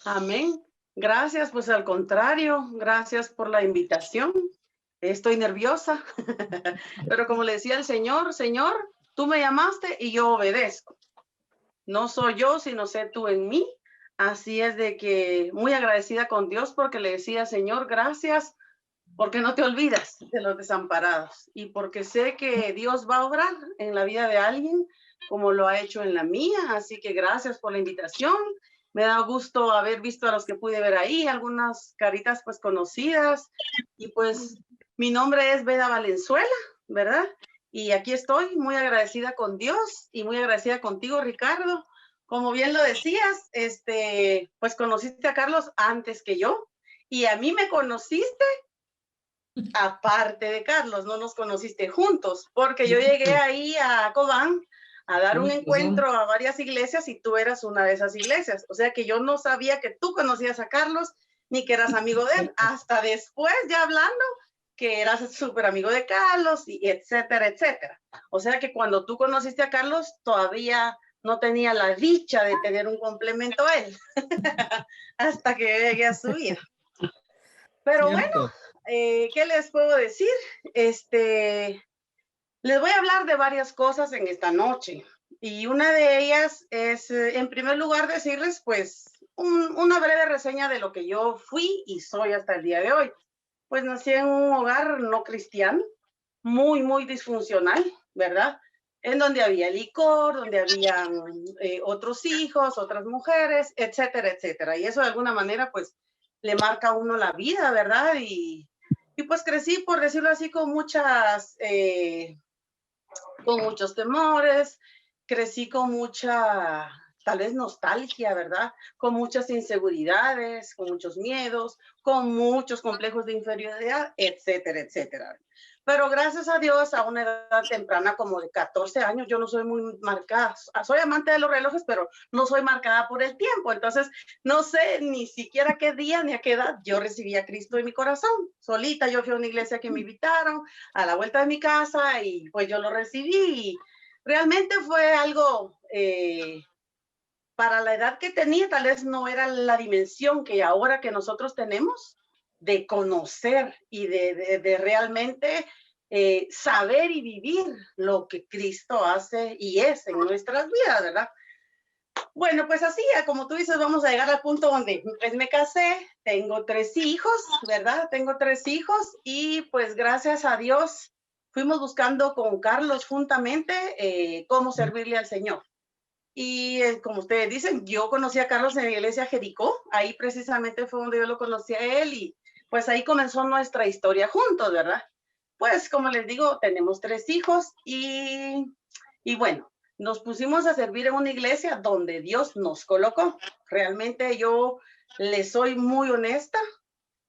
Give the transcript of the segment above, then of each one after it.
Amén. Gracias, pues al contrario, gracias por la invitación. Estoy nerviosa, pero como le decía el Señor, Señor, tú me llamaste y yo obedezco. No soy yo, sino sé tú en mí. Así es de que muy agradecida con Dios porque le decía, Señor, gracias porque no te olvidas de los desamparados y porque sé que Dios va a obrar en la vida de alguien como lo ha hecho en la mía. Así que gracias por la invitación. Me da gusto haber visto a los que pude ver ahí, algunas caritas pues conocidas. Y pues mi nombre es Beda Valenzuela, ¿verdad? Y aquí estoy muy agradecida con Dios y muy agradecida contigo, Ricardo. Como bien lo decías, pues conociste a Carlos antes que yo y a mí me conociste aparte de Carlos, no nos conociste juntos, porque yo llegué ahí a Cobán a dar un Tienes razón. encuentro a varias iglesias y tú eras una de esas iglesias. O sea que yo no sabía que tú conocías a Carlos ni que eras amigo de él, hasta después ya hablando que eras súper amigo de Carlos y etcétera, etcétera. O sea que cuando tú conociste a Carlos todavía no tenía la dicha de tener un complemento a él hasta que llegué a su vida. Pero bueno, Cierto. ¿qué les puedo decir? Les voy a hablar de varias cosas en esta noche. Y una de ellas es, en primer lugar, decirles, pues, una breve reseña de lo que yo fui y soy hasta el día de hoy. Pues nací en un hogar no cristiano, muy, muy disfuncional, ¿verdad? En donde había licor, donde habían otros hijos, otras mujeres, etcétera, etcétera. Y eso de alguna manera, pues, le marca a uno la vida, ¿verdad? Y pues crecí, por decirlo así, con muchos temores, crecí con mucha, tal vez nostalgia, ¿verdad? Con muchas inseguridades, con muchos miedos, con muchos complejos de inferioridad, etcétera, etcétera. Pero gracias a Dios, a una edad temprana como de 14 años, yo no soy muy marcada. Soy amante de los relojes, pero no soy marcada por el tiempo. Entonces, no sé ni siquiera qué día ni a qué edad yo recibí a Cristo en mi corazón. Solita, yo fui a una iglesia que me invitaron a la vuelta de mi casa y pues yo lo recibí. Y realmente fue algo, para la edad que tenía, tal vez no era la dimensión que ahora que nosotros tenemos de conocer y de realmente saber y vivir lo que Cristo hace y es en nuestras vidas, ¿verdad? Bueno, pues así, como tú dices, vamos a llegar al punto donde pues me casé, tengo 3 hijos, ¿verdad? Tengo 3 hijos y pues gracias a Dios fuimos buscando con Carlos juntamente cómo servirle al Señor. Y como ustedes dicen, yo conocí a Carlos en la iglesia Jericó, ahí precisamente fue donde yo lo conocí a él y pues ahí comenzó nuestra historia juntos, ¿verdad? Pues como les digo, tenemos 3 hijos y bueno, nos pusimos a servir en una iglesia donde Dios nos colocó. Realmente yo les soy muy honesta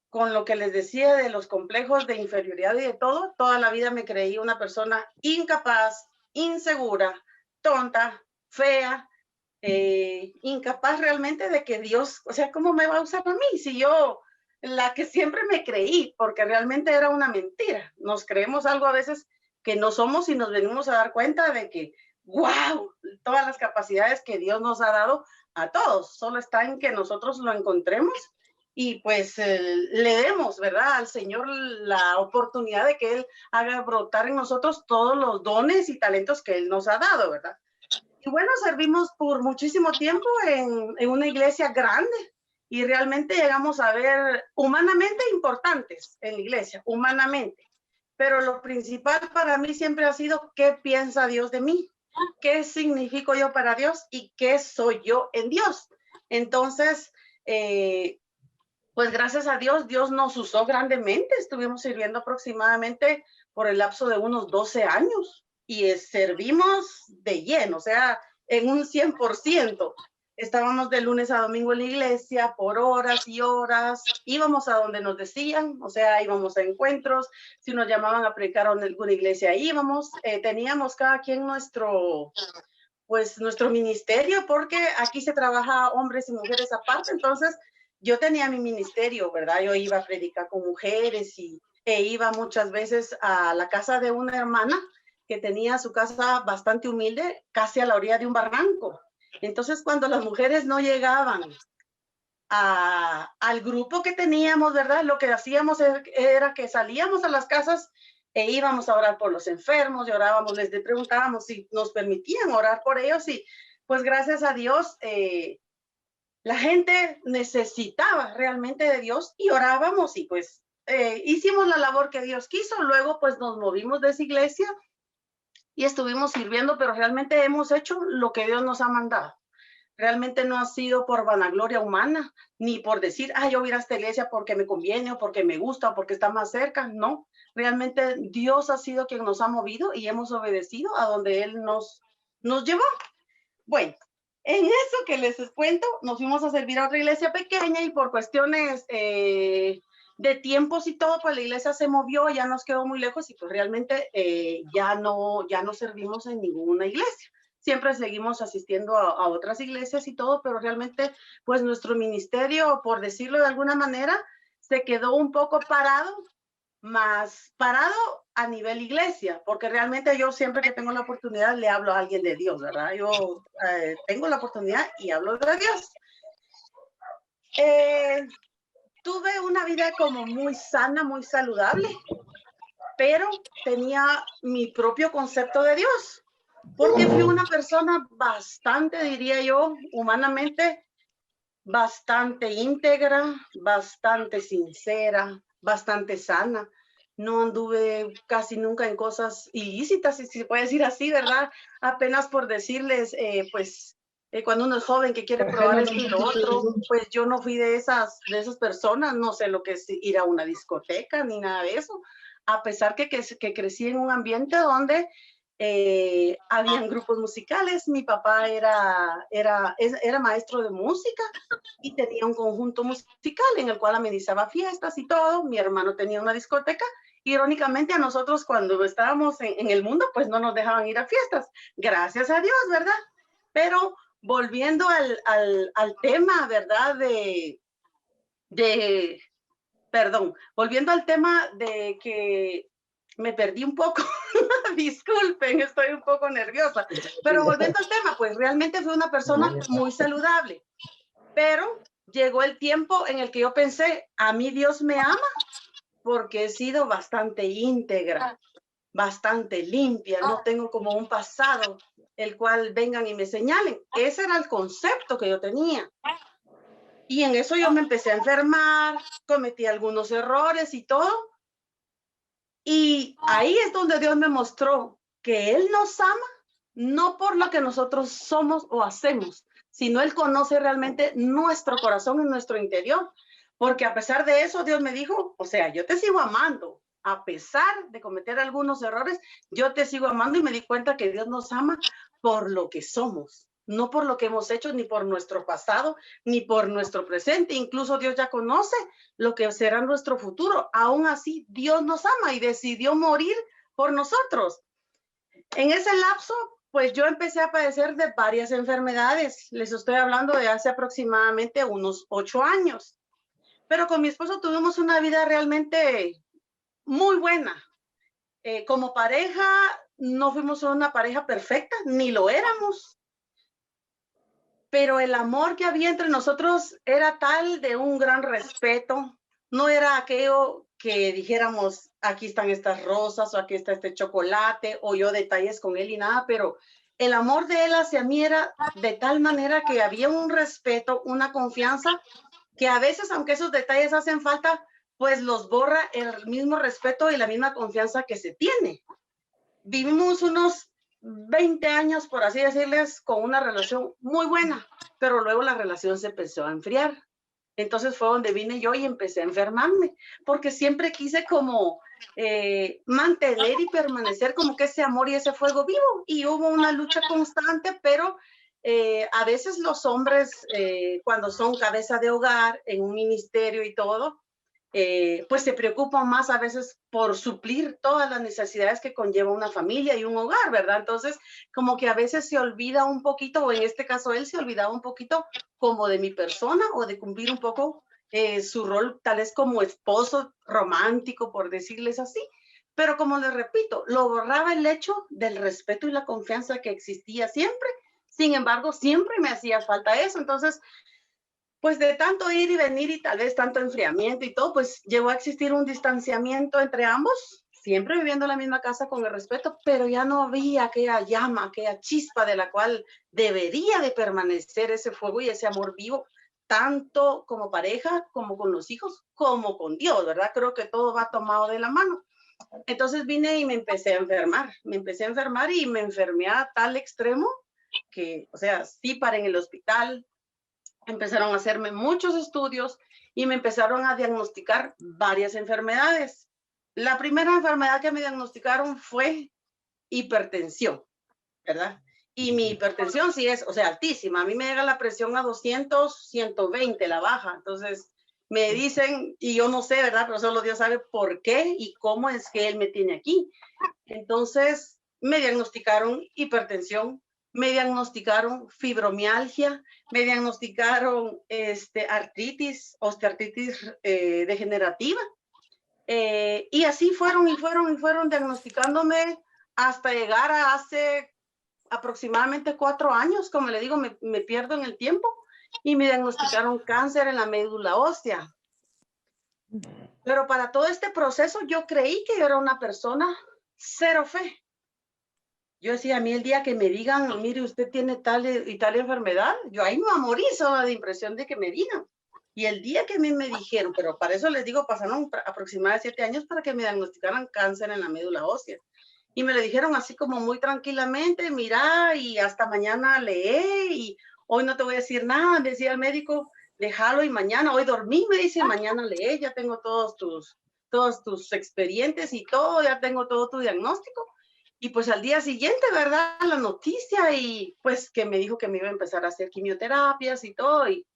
con lo que les decía de los complejos de inferioridad y de todo. Toda la vida me creí una persona incapaz, insegura, tonta, fea, incapaz realmente de que Dios, o sea, ¿cómo me va a usar a mí? Si yo, la que siempre me creí, porque realmente era una mentira. Nos creemos algo a veces que no somos y nos venimos a dar cuenta de que, wow, todas las capacidades que Dios nos ha dado a todos, solo está en que nosotros lo encontremos y pues le demos, ¿verdad? Al Señor la oportunidad de que Él haga brotar en nosotros todos los dones y talentos que Él nos ha dado, ¿verdad? Y bueno, servimos por muchísimo tiempo en una iglesia grande y realmente llegamos a ver humanamente importantes en la iglesia, humanamente. Pero lo principal para mí siempre ha sido qué piensa Dios de mí, qué significo yo para Dios y qué soy yo en Dios. Entonces, pues gracias a Dios, Dios nos usó grandemente. Estuvimos sirviendo aproximadamente por el lapso de unos 12 años y servimos de lleno, o sea, en un 100%. Estábamos de lunes a domingo en la iglesia por horas y horas. Íbamos a donde nos decían, o sea, íbamos a encuentros. Si nos llamaban a predicar en alguna iglesia, íbamos. Teníamos cada quien pues nuestro ministerio, porque aquí se trabaja hombres y mujeres aparte, entonces yo tenía mi ministerio, ¿verdad? Yo iba a predicar con mujeres e iba muchas veces a la casa de una hermana que tenía su casa bastante humilde, casi a la orilla de un barranco. Entonces, cuando las mujeres no llegaban al grupo que teníamos, ¿verdad? Lo que hacíamos era que salíamos a las casas e íbamos a orar por los enfermos, y orábamos, les preguntábamos si nos permitían orar por ellos, y pues gracias a Dios, la gente necesitaba realmente de Dios y orábamos, y pues hicimos la labor que Dios quiso. Luego pues nos movimos de esa iglesia y estuvimos sirviendo, pero realmente hemos hecho lo que Dios nos ha mandado. Realmente no ha sido por vanagloria humana, ni por decir, yo voy a ir a esta iglesia porque me conviene, o porque me gusta, o porque está más cerca. No, realmente Dios ha sido quien nos ha movido y hemos obedecido a donde Él nos llevó. Bueno, en eso que les cuento, nos fuimos a servir a otra iglesia pequeña, y por cuestiones de tiempos y todo, pues la iglesia se movió, ya nos quedó muy lejos, y pues realmente ya no servimos en ninguna iglesia. Siempre seguimos asistiendo a otras iglesias y todo, pero realmente pues nuestro ministerio, por decirlo de alguna manera, se quedó un poco parado, más parado a nivel iglesia, porque realmente yo siempre que tengo la oportunidad le hablo a alguien de Dios, ¿verdad? Yo tengo la oportunidad y hablo de Dios. Tuve una vida como muy sana, muy saludable, pero tenía mi propio concepto de Dios, porque fui una persona bastante, diría yo, humanamente, bastante íntegra, bastante sincera, bastante sana. No anduve casi nunca en cosas ilícitas, si se puede decir así, ¿verdad? Apenas por decirles, cuando uno es joven que quiere probar esto y lo otro, pues yo no fui de esas personas, no sé lo que es ir a una discoteca ni nada de eso, a pesar que crecí en un ambiente donde habían grupos musicales. Mi papá era maestro de música y tenía un conjunto musical en el cual amenizaba fiestas y todo. Mi hermano tenía una discoteca. Irónicamente, a nosotros cuando estábamos en el mundo, pues no nos dejaban ir a fiestas. Gracias a Dios, ¿verdad? Pero volviendo al tema, ¿verdad? Volviendo al tema de que me perdí un poco. Disculpen, estoy un poco nerviosa. Pero volviendo al tema, pues realmente fui una persona muy saludable. Pero llegó el tiempo en el que yo pensé, a mí Dios me ama porque he sido bastante íntegra, bastante limpia, no tengo como un pasado el cual vengan y me señalen. Ese era el concepto que yo tenía. Y en eso yo me empecé a enfermar, cometí algunos errores y todo. Y ahí es donde Dios me mostró que Él nos ama, no por lo que nosotros somos o hacemos, sino Él conoce realmente nuestro corazón y nuestro interior. Porque a pesar de eso, Dios me dijo, o sea, yo te sigo amando. A pesar de cometer algunos errores, yo te sigo amando, y me di cuenta que Dios nos ama por lo que somos, no por lo que hemos hecho, ni por nuestro pasado, ni por nuestro presente. Incluso Dios ya conoce lo que será nuestro futuro. Aún así, Dios nos ama y decidió morir por nosotros. En ese lapso, pues yo empecé a padecer de varias enfermedades. Les estoy hablando de hace aproximadamente unos 8 años. Pero con mi esposo tuvimos una vida realmente muy buena. Como pareja, no fuimos una pareja perfecta, ni lo éramos. Pero el amor que había entre nosotros era tal, de un gran respeto. No era aquello que dijéramos, aquí están estas rosas, o aquí está este chocolate, o yo detalles con él y nada, pero el amor de él hacia mí era de tal manera que había un respeto, una confianza, que a veces, aunque esos detalles hacen falta, pues los borra el mismo respeto y la misma confianza que se tiene. Vivimos unos 20 años, por así decirles, con una relación muy buena, pero luego la relación se empezó a enfriar. Entonces fue donde vine yo y empecé a enfermarme, porque siempre quise como mantener y permanecer como que ese amor y ese fuego vivo. Y hubo una lucha constante, pero a veces los hombres, cuando son cabeza de hogar en un ministerio y todo, pues se preocupan más a veces por suplir todas las necesidades que conlleva una familia y un hogar, ¿verdad? Entonces, como que a veces se olvida un poquito, o en este caso él se olvidaba un poquito como de mi persona, o de cumplir un poco su rol tal vez como esposo romántico, por decirles así. Pero como les repito, lo borraba el hecho del respeto y la confianza que existía siempre. Sin embargo, siempre me hacía falta eso. Entonces, pues de tanto ir y venir y tal vez tanto enfriamiento y todo, pues llegó a existir un distanciamiento entre ambos, siempre viviendo en la misma casa con el respeto, pero ya no había aquella llama, aquella chispa de la cual debería de permanecer ese fuego y ese amor vivo, tanto como pareja, como con los hijos, como con Dios, ¿verdad? Creo que todo va tomado de la mano. Entonces vine y me empecé a enfermar, y me enfermé a tal extremo que, o sea, sí paré en el hospital, empezaron a hacerme muchos estudios y me empezaron a diagnosticar varias enfermedades. La primera enfermedad que me diagnosticaron fue hipertensión, ¿verdad? Y mi hipertensión sí es, o sea, altísima. A mí me llega la presión a 200, 120, la baja. Entonces me dicen, y yo no sé, ¿verdad? Pero solo Dios sabe por qué y cómo es que Él me tiene aquí. Entonces me diagnosticaron hipertensión, me diagnosticaron fibromialgia, me diagnosticaron artritis, osteoartritis degenerativa. Y así fueron diagnosticándome hasta llegar a hace aproximadamente 4 años, como le digo, me pierdo en el tiempo, y me diagnosticaron cáncer en la médula ósea. Pero para todo este proceso yo creí que yo era una persona cero fe. Yo decía, a mí el día que me digan, mire, usted tiene tal y tal enfermedad, yo ahí me voy a morir solo de impresión de que me digan. Y el día que a mí me dijeron, pero para eso les digo, pasaron aproximadamente 7 años para que me diagnosticaran cáncer en la médula ósea. Y me lo dijeron así como muy tranquilamente, mira, y hasta mañana lee, y hoy no te voy a decir nada, me decía el médico, déjalo y mañana, hoy dormí, me dice, mañana lee, ya tengo todos tus expedientes y todo, ya tengo todo tu diagnóstico. Y pues al día siguiente, ¿verdad? La noticia y pues que me dijo que me iba a empezar a hacer quimioterapias y todo. Y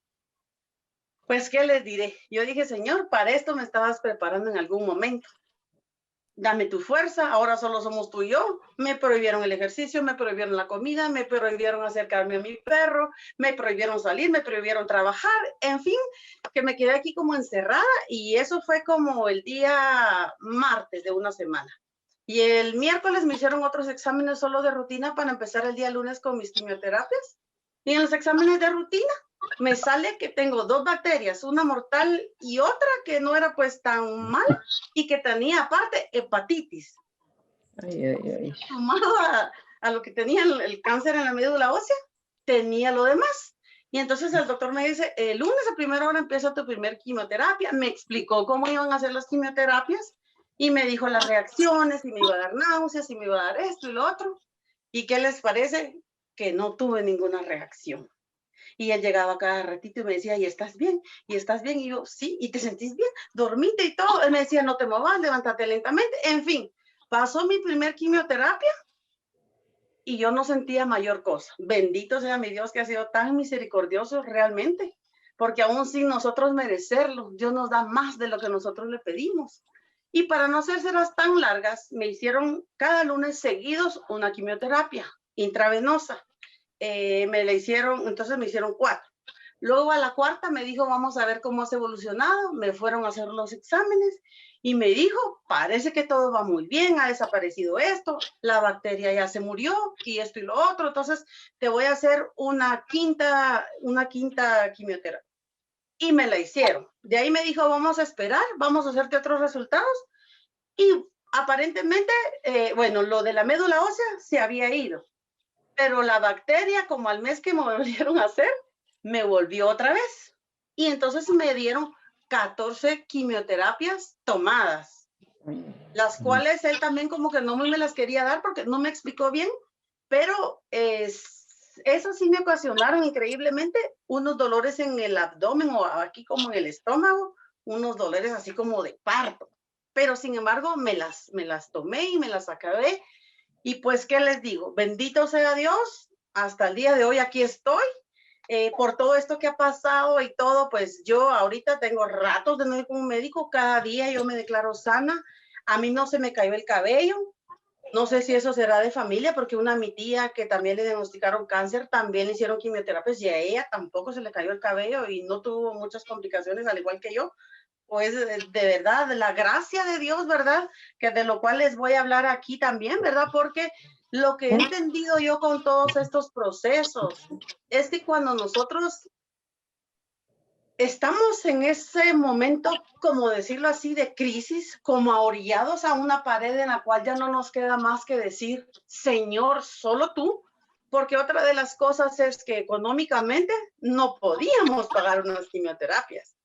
pues, ¿qué les diré? Yo dije, Señor, para esto me estabas preparando en algún momento. Dame tu fuerza, ahora solo somos tú y yo. Me prohibieron el ejercicio, me prohibieron la comida, me prohibieron acercarme a mi perro, me prohibieron salir, me prohibieron trabajar, en fin, que me quedé aquí como encerrada y eso fue como el día martes de una semana. Y el miércoles me hicieron otros exámenes solo de rutina para empezar el día lunes con mis quimioterapias. Y en los exámenes de rutina me sale que tengo 2 bacterias, una mortal y otra que no era pues tan mala y que tenía aparte hepatitis. Ay, ay, ay. Sumado a lo que tenía el cáncer en la médula ósea, tenía lo demás. Y entonces el doctor me dice, el lunes a primera hora empieza tu primer quimioterapia. Me explicó cómo iban a hacer las quimioterapias y me dijo las reacciones, y me iba a dar náuseas, y me iba a dar esto y lo otro. ¿Y qué les parece? Que no tuve ninguna reacción. Y él llegaba cada ratito y me decía, ¿y estás bien? ¿Y estás bien? Y yo, sí, ¿y te sentís bien? ¿Dormiste y todo? Él me decía, no te muevas, levántate lentamente. En fin, pasó mi primer quimioterapia y yo no sentía mayor cosa. Bendito sea mi Dios que ha sido tan misericordioso realmente, porque aún sin nosotros merecerlo, Dios nos da más de lo que nosotros le pedimos. Y para no hacérselas tan largas, me hicieron cada lunes seguidos una quimioterapia intravenosa. Me la hicieron, entonces me hicieron 4. Luego a la cuarta me dijo, vamos a ver cómo has evolucionado. Me fueron a hacer los exámenes y me dijo, parece que todo va muy bien, ha desaparecido esto, la bacteria ya se murió y esto y lo otro. Entonces te voy a hacer una quinta quimioterapia. Y me la hicieron. De ahí me dijo, vamos a esperar, vamos a hacerte otros resultados. Y aparentemente, bueno, lo de la médula ósea se había ido. Pero la bacteria, como al mes que me volvieron a hacer, me volvió otra vez. Y entonces me dieron 14 quimioterapias tomadas, las cuales él también como que no me las quería dar porque no me explicó bien, pero eso sí me ocasionaron increíblemente unos dolores en el abdomen o aquí como en el estómago, unos dolores así como de parto. Pero sin embargo me las tomé y me las acabé. Y pues, ¿qué les digo? Bendito sea Dios, hasta el día de hoy aquí estoy. Por todo esto que ha pasado y todo, pues yo ahorita tengo ratos de no ir con un médico, cada día yo me declaro sana, a mí no se me cayó el cabello, no sé si eso será de familia, porque mi tía que también le diagnosticaron cáncer, también le hicieron quimioterapias y a ella tampoco se le cayó el cabello y no tuvo muchas complicaciones, al igual que yo. Pues de verdad, de la gracia de Dios, ¿verdad? Que de lo cual les voy a hablar aquí también, ¿verdad? Porque lo que he entendido yo con todos estos procesos es que cuando nosotros estamos en ese momento, como decirlo así, de crisis, como ahorillados a una pared en la cual ya no nos queda más que decir, Señor, solo tú, porque otra de las cosas es que económicamente no podíamos pagar unas quimioterapias.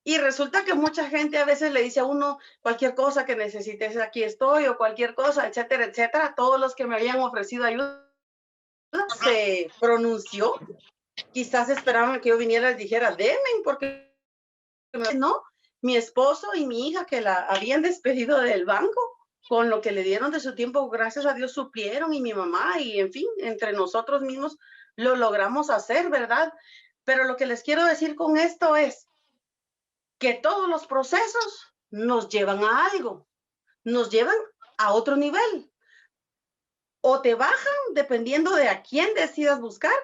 Y resulta que mucha gente a veces le dice a uno cualquier cosa que necesites, aquí estoy, o cualquier cosa, etcétera, etcétera. Todos los que me habían ofrecido ayuda se pronunció. Quizás esperaban que yo viniera y les dijera, denme, porque no, mi esposo y mi hija que la habían despedido del banco, con lo que le dieron de su tiempo, gracias a Dios suplieron, y mi mamá, y en fin, entre nosotros mismos lo logramos hacer, ¿verdad? Pero lo que les quiero decir con esto es que todos los procesos nos llevan a algo, nos llevan a otro nivel. O te bajan dependiendo de a quién decidas buscar,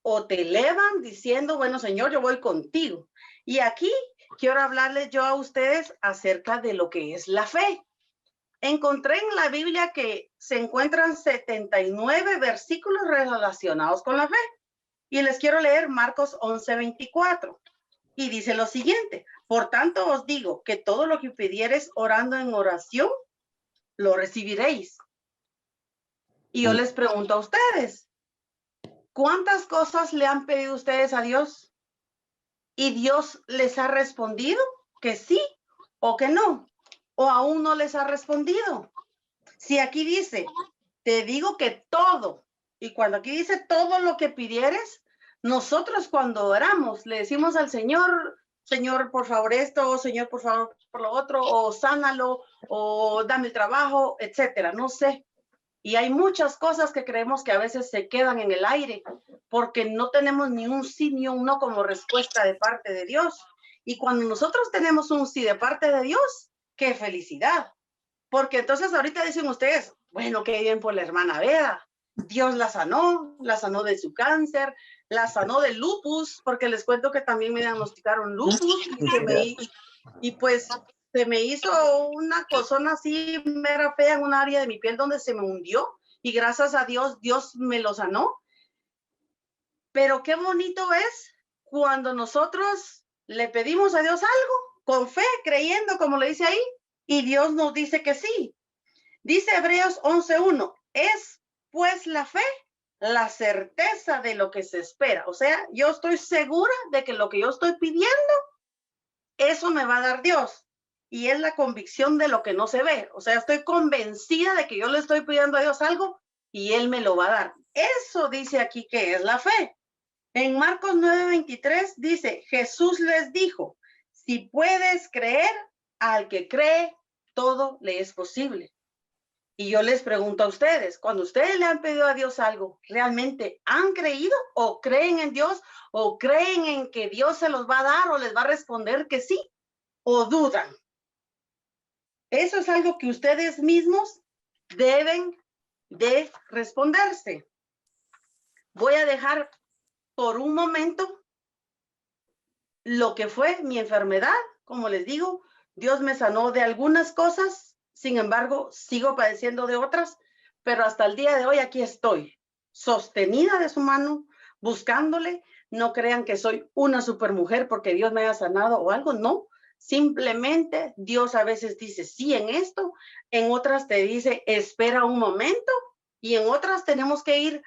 o te elevan diciendo, bueno, Señor, yo voy contigo. Y aquí quiero hablarles yo a ustedes acerca de lo que es la fe. Encontré en la Biblia que se encuentran 79 versículos relacionados con la fe. Y les quiero leer Marcos 11:24. Y dice lo siguiente: por tanto os digo que todo lo que pidiereis orando en oración, lo recibiréis. Y yo les pregunto a ustedes, ¿cuántas cosas le han pedido ustedes a Dios y Dios les ha respondido que sí o que no? ¿O aún no les ha respondido? Si aquí dice, te digo que todo, y cuando aquí dice todo lo que pidieres, nosotros cuando oramos le decimos al Señor, Señor, por favor esto, Señor, por favor por lo otro, o sánalo, o dame el trabajo, etcétera, no sé. Y hay muchas cosas que creemos que a veces se quedan en el aire porque no tenemos ni un sí ni un no como respuesta de parte de Dios. Y cuando nosotros tenemos un sí de parte de Dios, ¡qué felicidad! Porque entonces ahorita dicen ustedes, bueno, qué bien por la hermana Bea. Dios la sanó de su cáncer, la sanó del lupus, porque les cuento que también me diagnosticaron lupus y pues se me hizo una cosona así mera fea en un área de mi piel donde se me hundió, y gracias a Dios, Dios me lo sanó. Pero qué bonito es cuando nosotros le pedimos a Dios algo, con fe, creyendo, como le dice ahí, y Dios nos dice que sí. Dice Hebreos 11:1, es pues la fe, la certeza de lo que se espera. O sea, yo estoy segura de que lo que yo estoy pidiendo, eso me va a dar Dios. Y es la convicción de lo que no se ve. O sea, estoy convencida de que yo le estoy pidiendo a Dios algo y Él me lo va a dar. Eso dice aquí que es la fe. En Marcos 9:23 dice, Jesús les dijo, si puedes creer, al que cree, todo le es posible. Y yo les pregunto a ustedes, cuando ustedes le han pedido a Dios algo, ¿realmente han creído o creen en Dios o creen en que Dios se los va a dar o les va a responder que sí o dudan? Eso es algo que ustedes mismos deben de responderse. Voy a dejar por un momento lo que fue mi enfermedad. Como les digo, Dios me sanó de algunas cosas, sin embargo, sigo padeciendo de otras, pero hasta el día de hoy aquí estoy, sostenida de su mano, buscándole. No crean que soy una supermujer porque Dios me haya sanado o algo, no. Simplemente Dios a veces dice sí en esto, en otras te dice espera un momento, y en otras tenemos que ir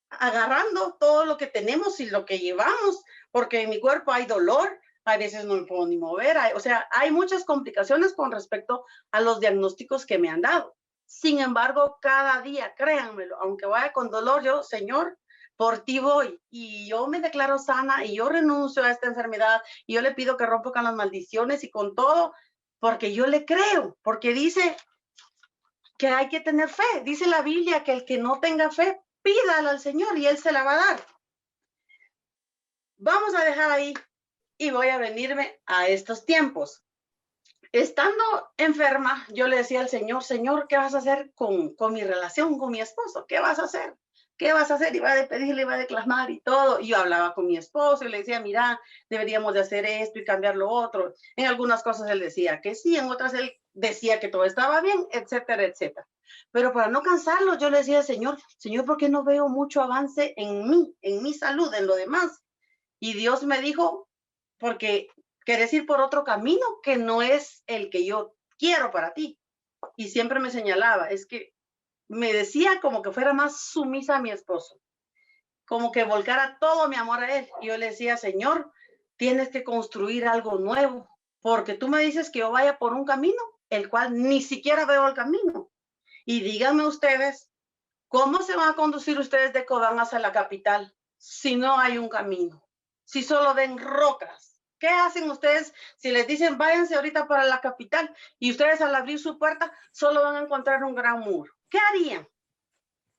agarrando todo lo que tenemos y lo que llevamos, porque en mi cuerpo hay dolor, a veces no me puedo ni mover, o sea, hay muchas complicaciones con respecto a los diagnósticos que me han dado. Sin embargo, cada día, créanmelo, aunque vaya con dolor, yo, Señor, por ti voy, y yo me declaro sana, y yo renuncio a esta enfermedad, y yo le pido que rompa con las maldiciones y con todo, porque yo le creo, porque dice que hay que tener fe. Dice la Biblia que el que no tenga fe, pídala al Señor y Él se la va a dar. Vamos a dejar ahí y voy a venirme a estos tiempos. Estando enferma, yo le decía al Señor, Señor, ¿qué vas a hacer con mi relación con mi esposo? ¿Qué vas a hacer? ¿Qué vas a hacer? Iba a pedirle, iba a declamar y todo. Y yo hablaba con mi esposo y le decía, mira, deberíamos de hacer esto y cambiar lo otro. En algunas cosas él decía que sí, en otras él decía que todo estaba bien, etcétera, etcétera. Pero para no cansarlo, yo le decía, Señor, ¿por qué no veo mucho avance en mí, en mi salud, en lo demás? Y Dios me dijo, porque querés ir por otro camino que no es el que yo quiero para ti. Y siempre me señalaba, es que me decía como que fuera más sumisa a mi esposo, como que volcara todo mi amor a él. Y yo le decía, Señor, tienes que construir algo nuevo, porque tú me dices que yo vaya por un camino, el cual ni siquiera veo el camino. Y díganme ustedes, ¿cómo se van a conducir ustedes de Cobán hacia la capital si no hay un camino? Si solo ven rocas. ¿Qué hacen ustedes si les dicen váyanse ahorita para la capital y ustedes al abrir su puerta solo van a encontrar un gran muro? ¿Qué harían?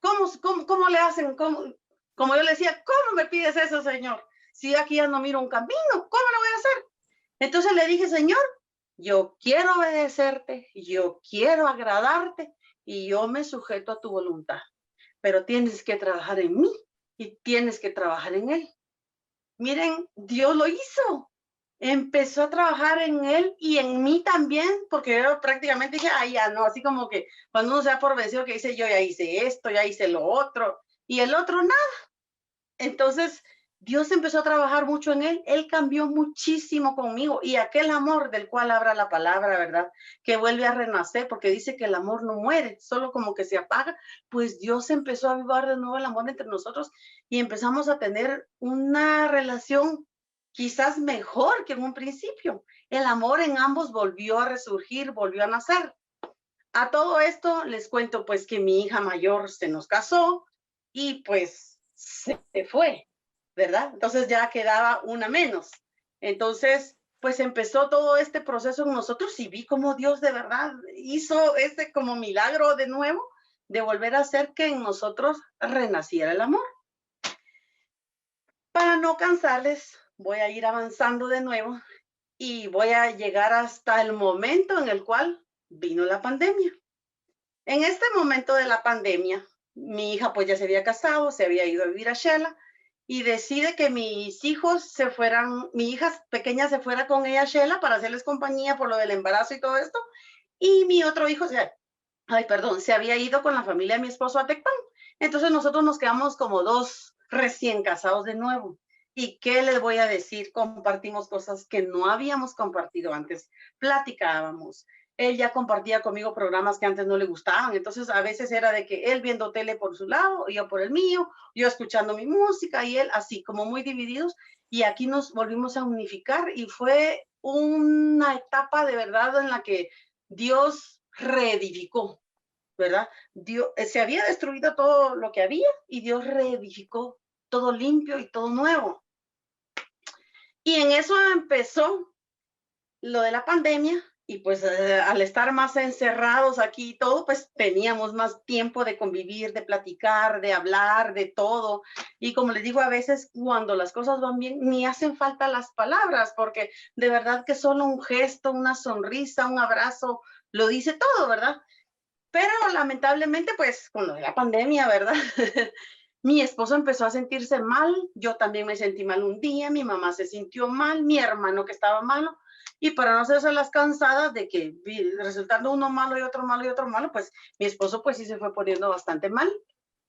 ¿Cómo le hacen? Como yo le decía, ¿cómo me pides eso, Señor? Si aquí ya no miro un camino, ¿cómo lo voy a hacer? Entonces le dije, Señor, yo quiero obedecerte, yo quiero agradarte y yo me sujeto a tu voluntad. Pero tienes que trabajar en mí y tienes que trabajar en él. Miren, Dios lo hizo. Empezó a trabajar en él y en mí también, porque yo prácticamente dije, ay, ya no, así como que cuando uno se da por vencido que dice, yo ya hice esto, ya hice lo otro, y el otro nada. Entonces, Dios empezó a trabajar mucho en él cambió muchísimo conmigo y aquel amor del cual habla la palabra, ¿verdad? Que vuelve a renacer porque dice que el amor no muere, solo como que se apaga, pues Dios empezó a avivar de nuevo el amor entre nosotros y empezamos a tener una relación quizás mejor que en un principio. El amor en ambos volvió a resurgir, volvió a nacer. A todo esto les cuento pues que mi hija mayor se nos casó y pues se fue, ¿verdad? Entonces ya quedaba una menos. Entonces, pues empezó todo este proceso en nosotros y vi cómo Dios de verdad hizo este como milagro de nuevo de volver a hacer que en nosotros renaciera el amor. Para no cansarles, voy a ir avanzando de nuevo y voy a llegar hasta el momento en el cual vino la pandemia. En este momento de la pandemia, mi hija pues ya se había casado, se había ido a vivir a Shela y decide que mis hijos se fueran, mi hija pequeña se fuera con ella a Shela para hacerles compañía por lo del embarazo y todo esto. Y mi otro hijo se había ido con la familia de mi esposo a Tecpan. Entonces nosotros nos quedamos como dos recién casados de nuevo. ¿Y qué les voy a decir? Compartimos cosas que no habíamos compartido antes. Platicábamos. Él ya compartía conmigo programas que antes no le gustaban. Entonces a veces era de que él viendo tele por su lado, yo por el mío, yo escuchando mi música y él así como muy divididos. Y aquí nos volvimos a unificar y fue una etapa de verdad en la que Dios reedificó, ¿verdad? Dios, se había destruido todo lo que había y Dios reedificó todo limpio y todo nuevo. Y en eso empezó lo de la pandemia y pues al estar más encerrados aquí y todo, pues teníamos más tiempo de convivir, de platicar, de hablar, de todo. Y como les digo, a veces cuando las cosas van bien, ni hacen falta las palabras, porque de verdad que solo un gesto, una sonrisa, un abrazo, lo dice todo, ¿verdad? Pero lamentablemente, pues con lo de la pandemia, ¿verdad? Mi esposo empezó a sentirse mal, yo también me sentí mal un día, mi mamá se sintió mal, mi hermano que estaba malo, y para no hacerse las cansadas de que resultando uno malo y otro malo y otro malo, pues mi esposo pues sí se fue poniendo bastante mal.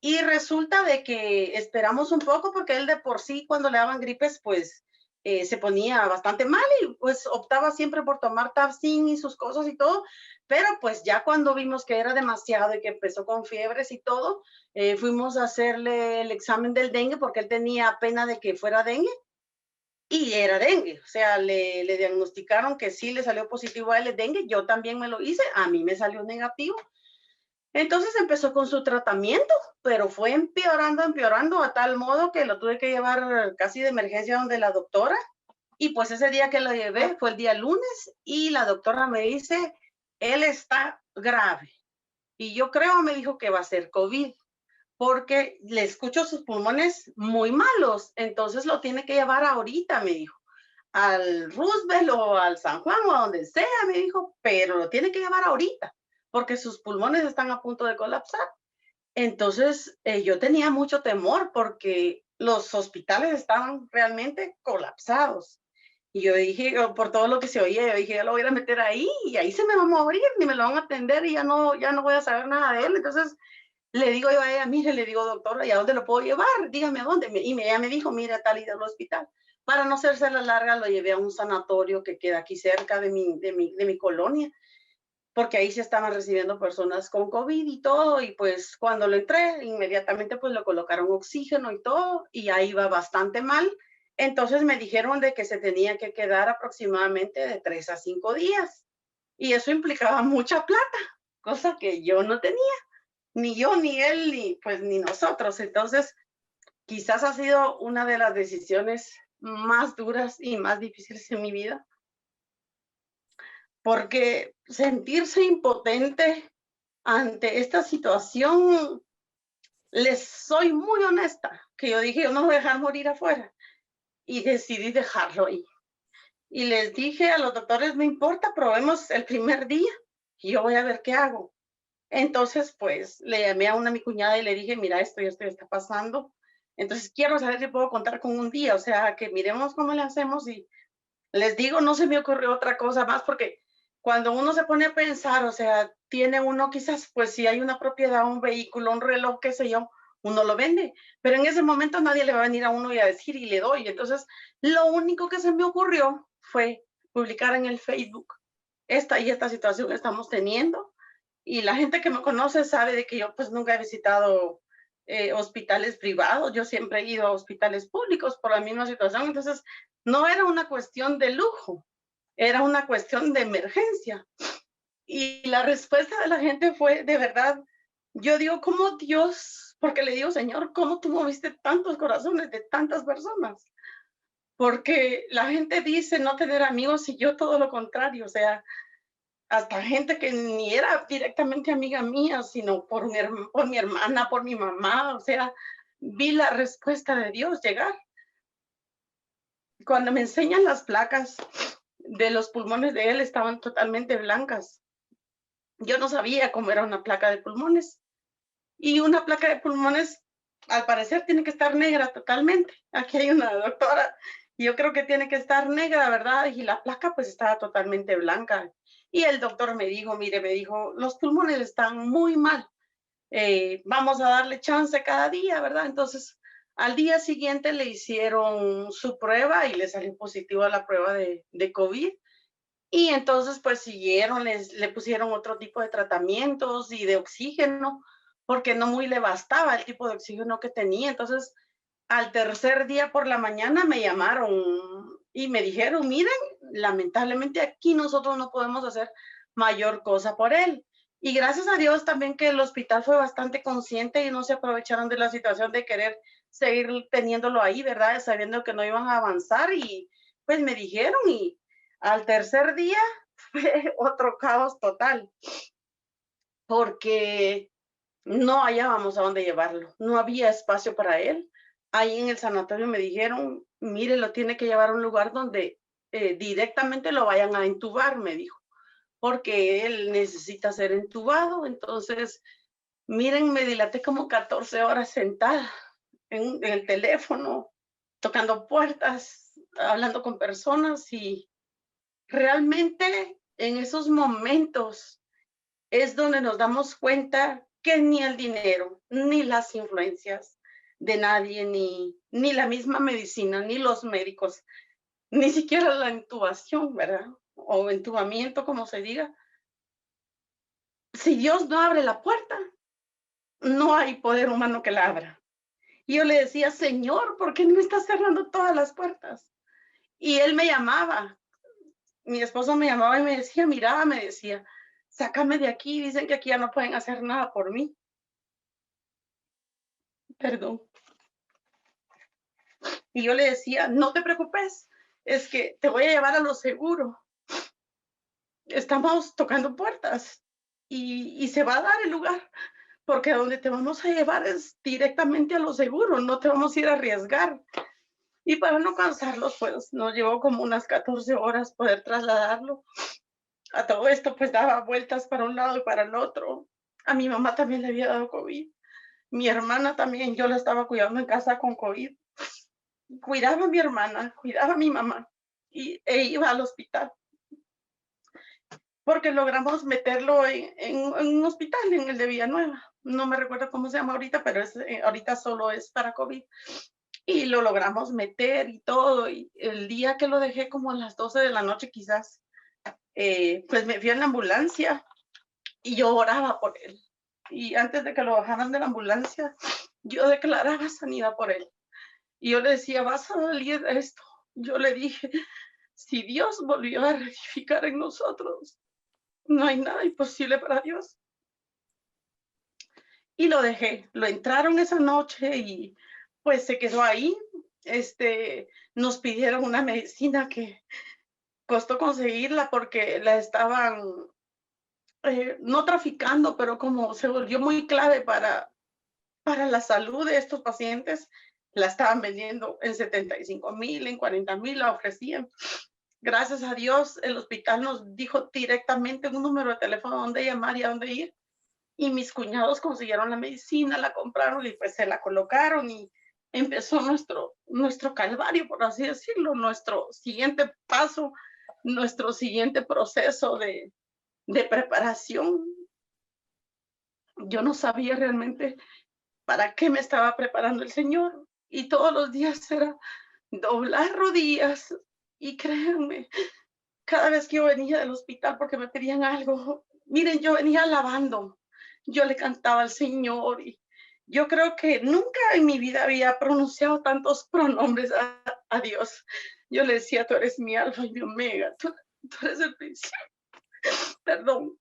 Y resulta de que esperamos un poco porque él de por sí cuando le daban gripes pues se ponía bastante mal y pues optaba siempre por tomar Tabsin y sus cosas y todo, pero pues ya cuando vimos que era demasiado y que empezó con fiebres y todo, fuimos a hacerle el examen del dengue porque él tenía pena de que fuera dengue y era dengue. O sea, le diagnosticaron que sí le salió positivo a él el dengue. Yo también me lo hice, a mí me salió negativo. Entonces empezó con su tratamiento, pero fue empeorando, empeorando a tal modo que lo tuve que llevar casi de emergencia donde la doctora. Y pues ese día que lo llevé fue el día lunes y la doctora me dice, él está grave. Y yo creo, me dijo que va a ser COVID, porque le escucho sus pulmones muy malos. Entonces lo tiene que llevar ahorita, me dijo, al Roosevelt o al San Juan o a donde sea, me dijo, pero lo tiene que llevar ahorita, porque sus pulmones están a punto de colapsar. Entonces yo tenía mucho temor porque los hospitales estaban realmente colapsados. Y yo dije, por todo lo que se oía, yo dije, ya lo voy a meter ahí y ahí se me va a morir, ni me lo van a atender y ya no voy a saber nada de él. Entonces le digo yo a ella, mire, le digo, doctora, ¿y a dónde lo puedo llevar? Dígame a dónde. Y ella me dijo, mire, a tal y del hospital. Para no hacerse la larga, lo llevé a un sanatorio que queda aquí cerca de mi colonia, porque ahí se estaban recibiendo personas con COVID y todo, y pues cuando lo entré, inmediatamente pues lo colocaron oxígeno y todo, y ahí iba bastante mal. Entonces me dijeron de que se tenía que quedar aproximadamente de 3 a 5 días, y eso implicaba mucha plata, cosa que yo no tenía, ni yo, ni él, ni pues ni nosotros. Entonces, quizás ha sido una de las decisiones más duras y más difíciles en mi vida, porque sentirse impotente ante esta situación, les soy muy honesta, que yo dije, yo no voy a dejar morir afuera, y decidí dejarlo ahí. Y les dije a los doctores, no importa, probemos el primer día y yo voy a ver qué hago. Entonces, pues, le llamé a mi cuñada y le dije, mira, esto y esto está pasando. Entonces, quiero saber si puedo contar con un día, o sea, que miremos cómo le hacemos. Y les digo, no se me ocurrió otra cosa más, porque cuando uno se pone a pensar, o sea, tiene uno quizás, pues si hay una propiedad, un vehículo, un reloj, qué sé yo, uno lo vende, pero en ese momento nadie le va a venir a uno y a decir y le doy. Entonces, lo único que se me ocurrió fue publicar en el Facebook, esta situación que estamos teniendo, y la gente que me conoce sabe de que yo pues nunca he visitado hospitales privados, yo siempre he ido a hospitales públicos por la misma situación. Entonces, no era una cuestión de lujo, era una cuestión de emergencia. Y la respuesta de la gente fue, de verdad, yo digo, ¿cómo Dios? Porque le digo, Señor, ¿cómo tú moviste tantos corazones de tantas personas? Porque la gente dice no tener amigos y yo todo lo contrario, o sea, hasta gente que ni era directamente amiga mía, sino por mi hermana, por mi mamá, o sea, vi la respuesta de Dios llegar. Cuando me enseñan las placas de los pulmones de él, estaban totalmente blancas. Yo no sabía cómo era una placa de pulmones. Y una placa de pulmones, al parecer, tiene que estar negra totalmente. Aquí hay una doctora, y yo creo que tiene que estar negra, ¿verdad? Y la placa pues estaba totalmente blanca. Y el doctor me dijo, mire, me dijo, los pulmones están muy mal. Vamos a darle chance cada día, ¿verdad? Entonces, al día siguiente le hicieron su prueba y le salió positivo a la prueba de COVID. Y entonces, pues siguieron, le pusieron otro tipo de tratamientos y de oxígeno, porque no muy le bastaba el tipo de oxígeno que tenía. Entonces, al tercer día por la mañana me llamaron y me dijeron, miren, lamentablemente aquí nosotros no podemos hacer mayor cosa por él. Y gracias a Dios también que el hospital fue bastante consciente y no se aprovecharon de la situación de querer seguir teniéndolo ahí, ¿verdad? Sabiendo que no iban a avanzar, y pues me dijeron, y al tercer día fue otro caos total, porque no hallábamos a dónde llevarlo, no había espacio para él. Ahí en el sanatorio me dijeron, mire, lo tiene que llevar a un lugar donde directamente lo vayan a intubar, me dijo, porque él necesita ser intubado. Entonces, miren, me dilaté como 14 horas sentada en el teléfono, tocando puertas, hablando con personas, y realmente en esos momentos es donde nos damos cuenta que ni el dinero, ni las influencias de nadie, ni la misma medicina, ni los médicos, ni siquiera la intubación, ¿verdad? O entubamiento, como se diga. Si Dios no abre la puerta, no hay poder humano que la abra. Y yo le decía, Señor, ¿por qué no me estás cerrando todas las puertas? Y él me llamaba, mi esposo me llamaba y me decía, mira, me decía, sácame de aquí, dicen que aquí ya no pueden hacer nada por mí. Perdón. Y yo le decía, no te preocupes, es que te voy a llevar a lo seguro. Estamos tocando puertas y se va a dar el lugar, porque a donde te vamos a llevar es directamente a lo seguro, no te vamos a ir a arriesgar. Y para no cansarlos, pues nos llevó como unas 14 horas poder trasladarlo. A todo esto, pues daba vueltas para un lado y para el otro. A mi mamá también le había dado COVID. Mi hermana también, yo la estaba cuidando en casa con COVID. Cuidaba a mi hermana, cuidaba a mi mamá, e iba al hospital, porque logramos meterlo en un hospital, en el de Villanueva. No me recuerdo cómo se llama ahorita, pero ahorita solo es para COVID. y lo logramos meter y todo. Y el día que lo dejé como a las 12 de la noche quizás, pues me fui en la ambulancia y yo oraba por él. Y antes de que lo bajaran de la ambulancia, yo declaraba sanidad por él. Y yo le decía, vas a salir de esto. Yo le dije, si Dios volvió a rectificar en nosotros, no hay nada imposible para Dios. Y lo dejé, lo entraron esa noche y pues se quedó ahí. Nos pidieron una medicina que costó conseguirla porque la estaban no traficando, pero como se volvió muy clave para la salud de estos pacientes, la estaban vendiendo en 75,000, en 40,000 la ofrecían. Gracias a Dios, el hospital nos dijo directamente un número de teléfono donde llamar y a dónde ir. Y mis cuñados consiguieron la medicina, la compraron y pues se la colocaron y empezó nuestro calvario, por así decirlo, nuestro siguiente paso, nuestro siguiente proceso de preparación. Yo no sabía realmente para qué me estaba preparando el Señor y todos los días era doblar rodillas y créanme, cada vez que yo venía del hospital porque me pedían algo, miren, yo venía alabando, yo le cantaba al Señor y yo creo que nunca en mi vida había pronunciado tantos pronombres a Dios. Yo le decía, tú eres mi alfa y mi omega, tú eres el principio, perdón,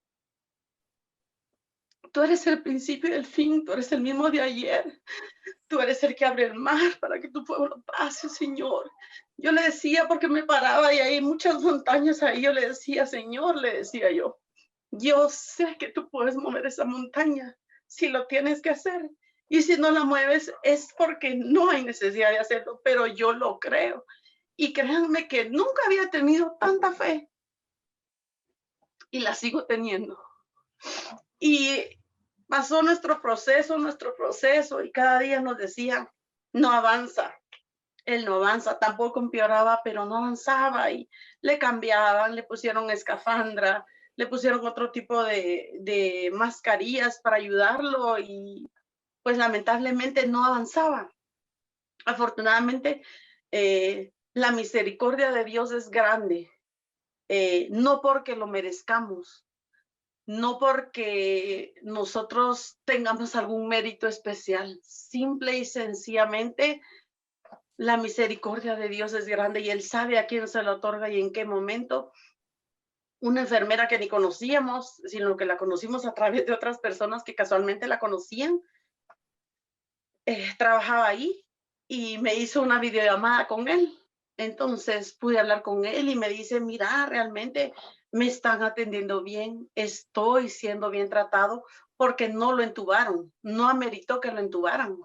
tú eres el principio y el fin, tú eres el mismo de ayer, tú eres el que abre el mar para que tu pueblo pase, Señor. Yo le decía porque me paraba y hay muchas montañas ahí, yo le decía, Señor, le decía yo sé que tú puedes mover esa montaña si lo tienes que hacer. Y si no la mueves es porque no hay necesidad de hacerlo, pero yo lo creo. Y créanme que nunca había tenido tanta fe y la sigo teniendo. Y pasó nuestro proceso y cada día nos decía, no avanza. Él no avanza, tampoco empeoraba, pero no avanzaba y le cambiaban, le pusieron escafandra, le pusieron otro tipo de mascarillas para ayudarlo y pues lamentablemente no avanzaba. Afortunadamente, la misericordia de Dios es grande, no porque lo merezcamos, no porque nosotros tengamos algún mérito especial, simple y sencillamente la misericordia de Dios es grande y Él sabe a quién se lo otorga y en qué momento. Una enfermera que ni conocíamos, sino que la conocimos a través de otras personas que casualmente la conocían, trabajaba ahí y me hizo una videollamada con él. Entonces pude hablar con él y me dice, mira, realmente me están atendiendo bien, estoy siendo bien tratado porque no lo entubaron, no ameritó que lo entubaran.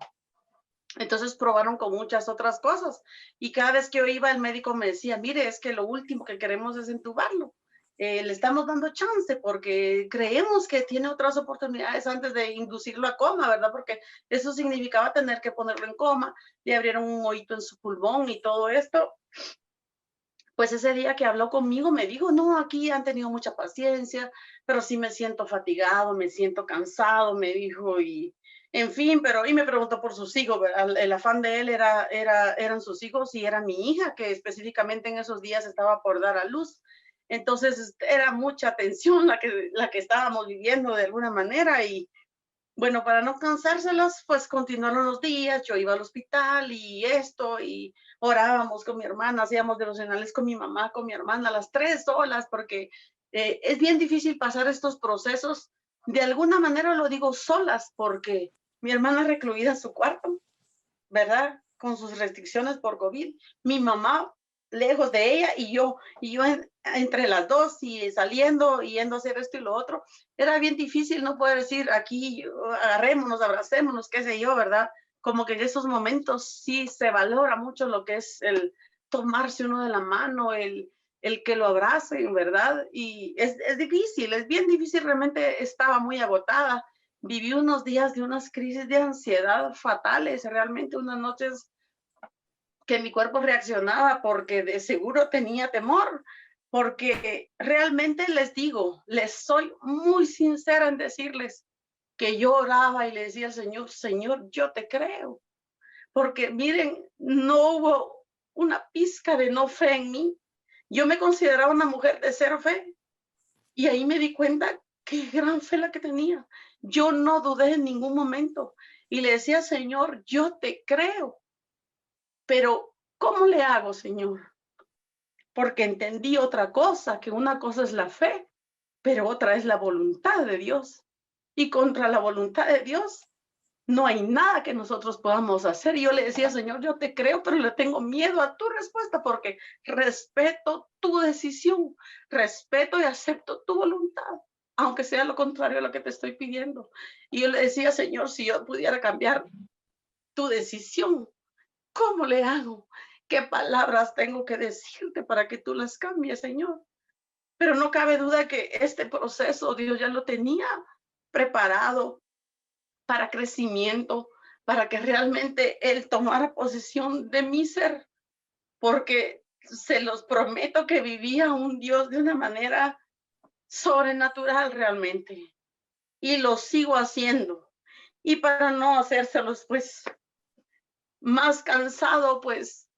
Entonces probaron con muchas otras cosas y cada vez que yo iba el médico me decía, mire, es que lo último que queremos es entubarlo. Le estamos dando chance porque creemos que tiene otras oportunidades antes de inducirlo a coma, ¿verdad? Porque eso significaba tener que ponerlo en coma, le abrieron un hoyito en su pulmón y todo esto. Pues ese día que habló conmigo me dijo, no, aquí han tenido mucha paciencia, pero sí me siento fatigado, me siento cansado, me dijo, y en fin, pero y me preguntó por sus hijos, ¿verdad? El afán de él eran sus hijos y era mi hija, que específicamente en esos días estaba por dar a luz. Entonces era mucha tensión la que estábamos viviendo de alguna manera y bueno, para no cansárselos, pues continuaron los días, yo iba al hospital y orábamos con mi hermana, hacíamos devocionales con mi mamá, con mi hermana, las tres solas, porque es bien difícil pasar estos procesos. De alguna manera lo digo solas, porque mi hermana recluida en su cuarto, ¿verdad? Con sus restricciones por COVID. Mi mamá lejos de ella y yo entre las dos y saliendo y yendo a hacer esto y lo otro. Era bien difícil no poder decir aquí, agarrémonos, abracémonos, qué sé yo, ¿verdad? Como que en esos momentos sí se valora mucho lo que es el tomarse uno de la mano, el que lo abracen, ¿verdad? Y es difícil, es bien difícil, realmente estaba muy agotada. Viví unos días de unas crisis de ansiedad fatales, realmente unas noches que mi cuerpo reaccionaba porque de seguro tenía temor, porque realmente les digo, les soy muy sincera en decirles que yo oraba y le decía al Señor, Señor, yo te creo, porque miren, no hubo una pizca de no fe en mí. Yo me consideraba una mujer de cero fe y ahí me di cuenta qué gran fe la que tenía. Yo no dudé en ningún momento y le decía, Señor, yo te creo, pero ¿cómo le hago, Señor? Porque entendí otra cosa, que una cosa es la fe, pero otra es la voluntad de Dios. Y contra la voluntad de Dios no hay nada que nosotros podamos hacer. Y yo le decía, Señor, yo te creo, pero le tengo miedo a tu respuesta porque respeto tu decisión, respeto y acepto tu voluntad, aunque sea lo contrario a lo que te estoy pidiendo. Y yo le decía, Señor, si yo pudiera cambiar tu decisión, ¿cómo le hago? ¿Qué palabras tengo que decirte para que tú las cambies, Señor? Pero no cabe duda que este proceso Dios ya lo tenía preparado para crecimiento, para que realmente Él tomara posesión de mi ser, porque se los prometo que vivía un Dios de una manera sobrenatural realmente, y lo sigo haciendo. Y para no hacérselos pues más cansado, pues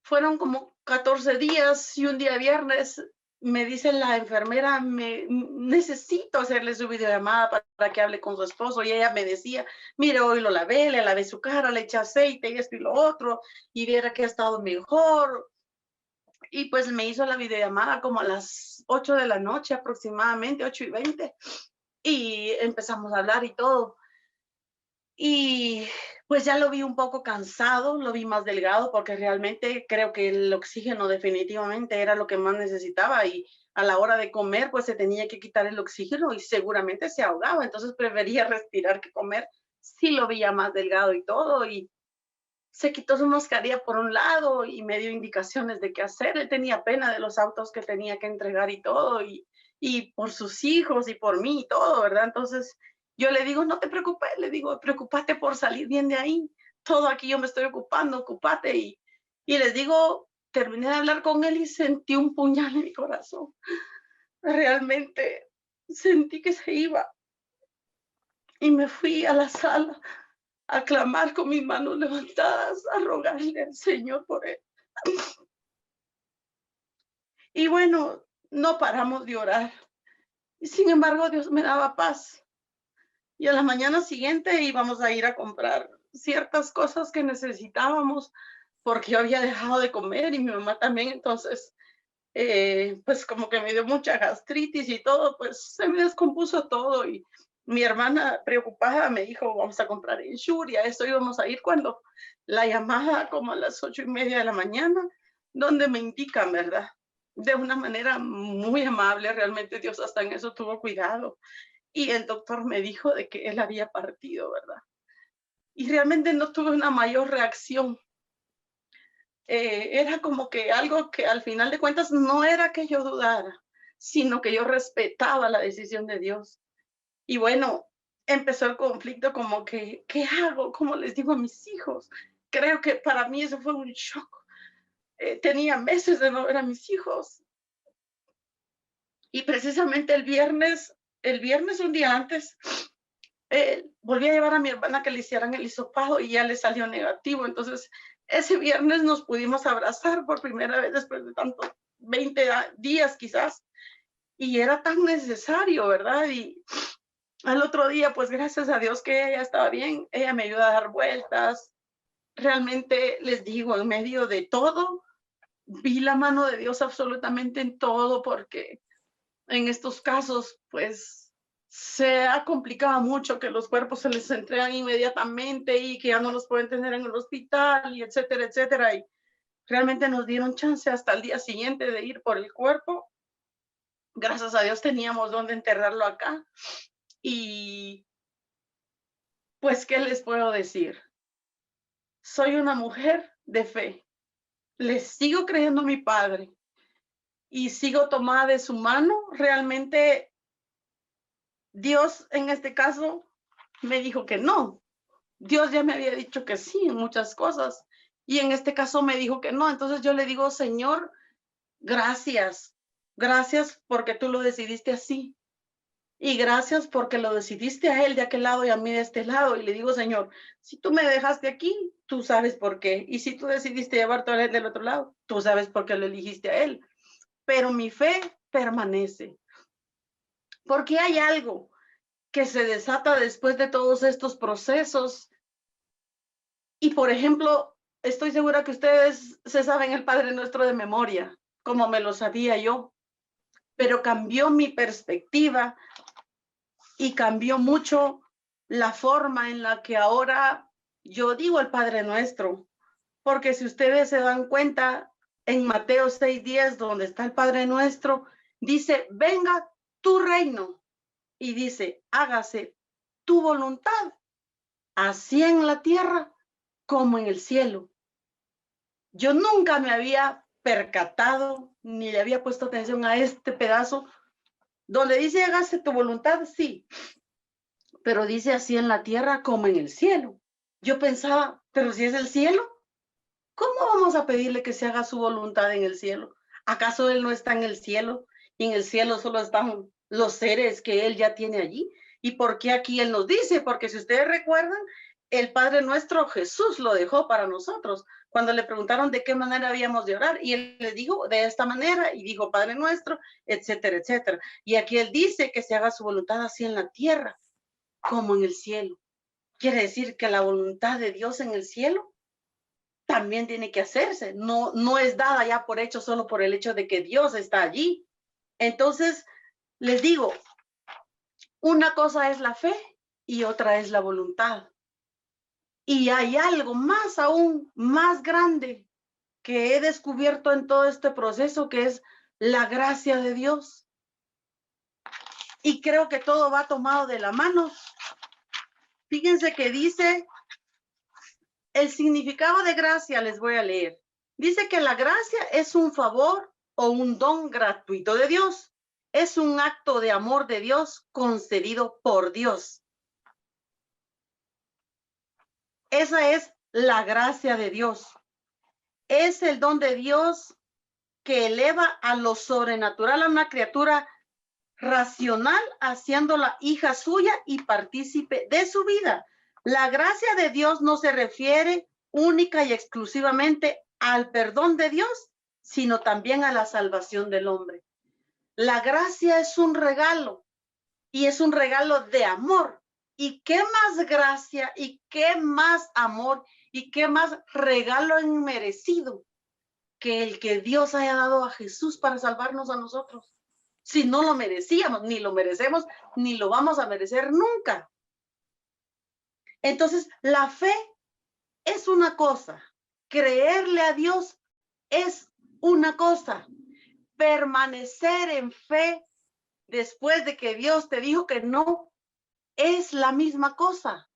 fueron como 14 días y un día viernes me dice la enfermera, necesito hacerle su videollamada para que hable con su esposo. Y ella me decía, mire, hoy lo lavé, le lavé su cara, le eché aceite y esto y lo otro, y viera que ha estado mejor. Y pues me hizo la videollamada como a las 8 de la noche aproximadamente, 8:20, y empezamos a hablar y todo. Y pues ya lo vi un poco cansado, lo vi más delgado porque realmente creo que el oxígeno definitivamente era lo que más necesitaba y a la hora de comer pues se tenía que quitar el oxígeno y seguramente se ahogaba, entonces prefería respirar que comer. Sí lo veía más delgado y todo y se quitó su mascarilla por un lado y me dio indicaciones de qué hacer. Él tenía pena de los autos que tenía que entregar y todo, y por sus hijos y por mí y todo, ¿verdad? Entonces yo le digo, no te preocupes, le digo, preocúpate por salir bien de ahí. Todo aquí yo me estoy ocupando, ocúpate. Y les digo, terminé de hablar con él y sentí un puñal en mi corazón. Realmente sentí que se iba y me fui a la sala a clamar con mis manos levantadas, a rogarle al Señor por él. Y bueno, no paramos de orar. Y sin embargo, Dios me daba paz. Y a la mañana siguiente íbamos a ir a comprar ciertas cosas que necesitábamos porque yo había dejado de comer y mi mamá también. Entonces, pues como que me dio mucha gastritis y todo, pues se me descompuso todo. Y mi hermana preocupada me dijo, vamos a comprar en Shuria. Eso íbamos a ir cuando la llamada como a las 8:30 de la mañana, donde me indican, ¿verdad? De una manera muy amable, realmente Dios hasta en eso tuvo cuidado. Y el doctor me dijo de que él había partido, ¿verdad? Y realmente no tuve una mayor reacción. Era como que algo que al final de cuentas no era que yo dudara, sino que yo respetaba la decisión de Dios. Y bueno, empezó el conflicto como que, ¿qué hago? ¿Cómo les digo a mis hijos? Creo que para mí eso fue un shock. Tenía meses de no ver a mis hijos. Y precisamente el viernes un día antes, volví a llevar a mi hermana que le hicieran el hisopado y ya le salió negativo. Entonces, ese viernes nos pudimos abrazar por primera vez después de tantos 20 días quizás. Y era tan necesario, ¿verdad? Y al otro día, pues gracias a Dios que ella estaba bien, ella me ayuda a dar vueltas. Realmente les digo, en medio de todo, vi la mano de Dios absolutamente en todo, porque en estos casos, pues se ha complicado mucho que los cuerpos se les entregan inmediatamente y que ya no los pueden tener en el hospital y etcétera, etcétera. Y realmente nos dieron chance hasta el día siguiente de ir por el cuerpo. Gracias a Dios teníamos donde enterrarlo acá. Y pues, ¿qué les puedo decir? Soy una mujer de fe. Le sigo creyendo a mi padre y sigo tomada de su mano. Realmente Dios en este caso me dijo que no. Dios ya me había dicho que sí en muchas cosas y en este caso me dijo que no. Entonces yo le digo, Señor, gracias, gracias porque tú lo decidiste así. Y gracias porque lo decidiste a él de aquel lado y a mí de este lado. Y le digo, Señor, si tú me dejaste aquí, tú sabes por qué. Y si tú decidiste llevarte a él del otro lado, tú sabes por qué lo elegiste a él. Pero mi fe permanece. Porque hay algo que se desata después de todos estos procesos. Y por ejemplo, estoy segura que ustedes se saben el Padre Nuestro de memoria, como me lo sabía yo, pero cambió mi perspectiva y cambió mucho la forma en la que ahora yo digo el Padre Nuestro. Porque si ustedes se dan cuenta, en Mateo 6:10, donde está el Padre Nuestro, dice, venga tu reino. Y dice, hágase tu voluntad, así en la tierra como en el cielo. Yo nunca me había percatado ni le había puesto atención a este pedazo donde dice hágase tu voluntad, sí, pero dice así en la tierra como en el cielo. Yo pensaba, pero si es el cielo, ¿cómo vamos a pedirle que se haga su voluntad en el cielo? ¿Acaso él no está en el cielo? Y en el cielo solo están los seres que él ya tiene allí. ¿Y por qué aquí él nos dice? Porque si ustedes recuerdan, el Padre Nuestro Jesús lo dejó para nosotros. Cuando le preguntaron de qué manera habíamos de orar, y él les dijo de esta manera, y dijo Padre Nuestro, etcétera, etcétera. Y aquí él dice que se haga su voluntad así en la tierra como en el cielo. Quiere decir que la voluntad de Dios en el cielo también tiene que hacerse. No, no es dada ya por hecho solo por el hecho de que Dios está allí. Entonces, les digo, una cosa es la fe y otra es la voluntad. Y hay algo más aún, más grande que he descubierto en todo este proceso, que es la gracia de Dios. Y creo que todo va tomado de la mano. Fíjense que dice el significado de gracia, les voy a leer. Dice que la gracia es un favor o un don gratuito de Dios. Es un acto de amor de Dios concedido por Dios. Esa es la gracia de Dios. Es el don de Dios que eleva a lo sobrenatural a una criatura racional, haciéndola hija suya y partícipe de su vida. La gracia de Dios no se refiere única y exclusivamente al perdón de Dios, sino también a la salvación del hombre. La gracia es un regalo y es un regalo de amor. ¿Y qué más gracia y qué más amor y qué más regalo inmerecido que el que Dios haya dado a Jesús para salvarnos a nosotros? Si no lo merecíamos, ni lo merecemos, ni lo vamos a merecer nunca. Entonces, la fe es una cosa, creerle a Dios es una cosa, permanecer en fe después de que Dios te dijo que no es la misma cosa,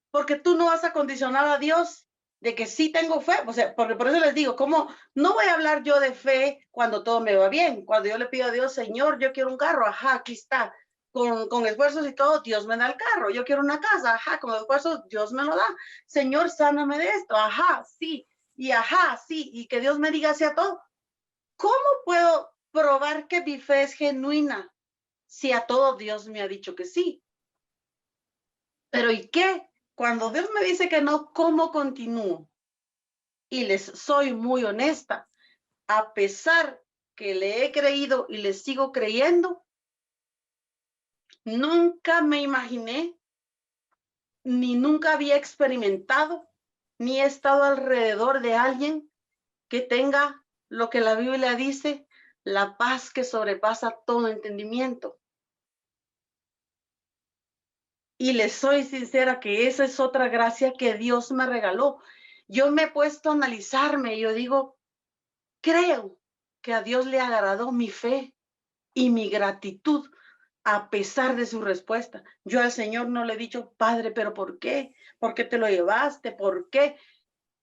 porque tú no vas a condicionar a Dios de que sí tengo fe, o sea, por eso les digo, ¿cómo no voy a hablar yo de fe cuando todo me va bien? Cuando yo le pido a Dios, Señor, yo quiero un carro, ajá, aquí está, con esfuerzos y todo, Dios me da el carro. Yo quiero una casa, ajá, con esfuerzos, Dios me lo da. Señor, sáname de esto, ajá, sí, y ajá, sí, y que Dios me diga así a todo. ¿Cómo puedo probar que mi fe es genuina si a todo Dios me ha dicho que sí? Pero ¿y qué? Cuando Dios me dice que no, ¿cómo continúo? Y les soy muy honesta, a pesar que le he creído y le sigo creyendo, nunca me imaginé, ni nunca había experimentado, ni he estado alrededor de alguien que tenga lo que la Biblia dice, la paz que sobrepasa todo entendimiento. Y les soy sincera que esa es otra gracia que Dios me regaló. Yo me he puesto a analizarme y yo digo, creo que a Dios le agradó mi fe y mi gratitud a pesar de su respuesta. Yo al Señor no le he dicho, Padre, pero ¿por qué? ¿Por qué te lo llevaste? ¿Por qué?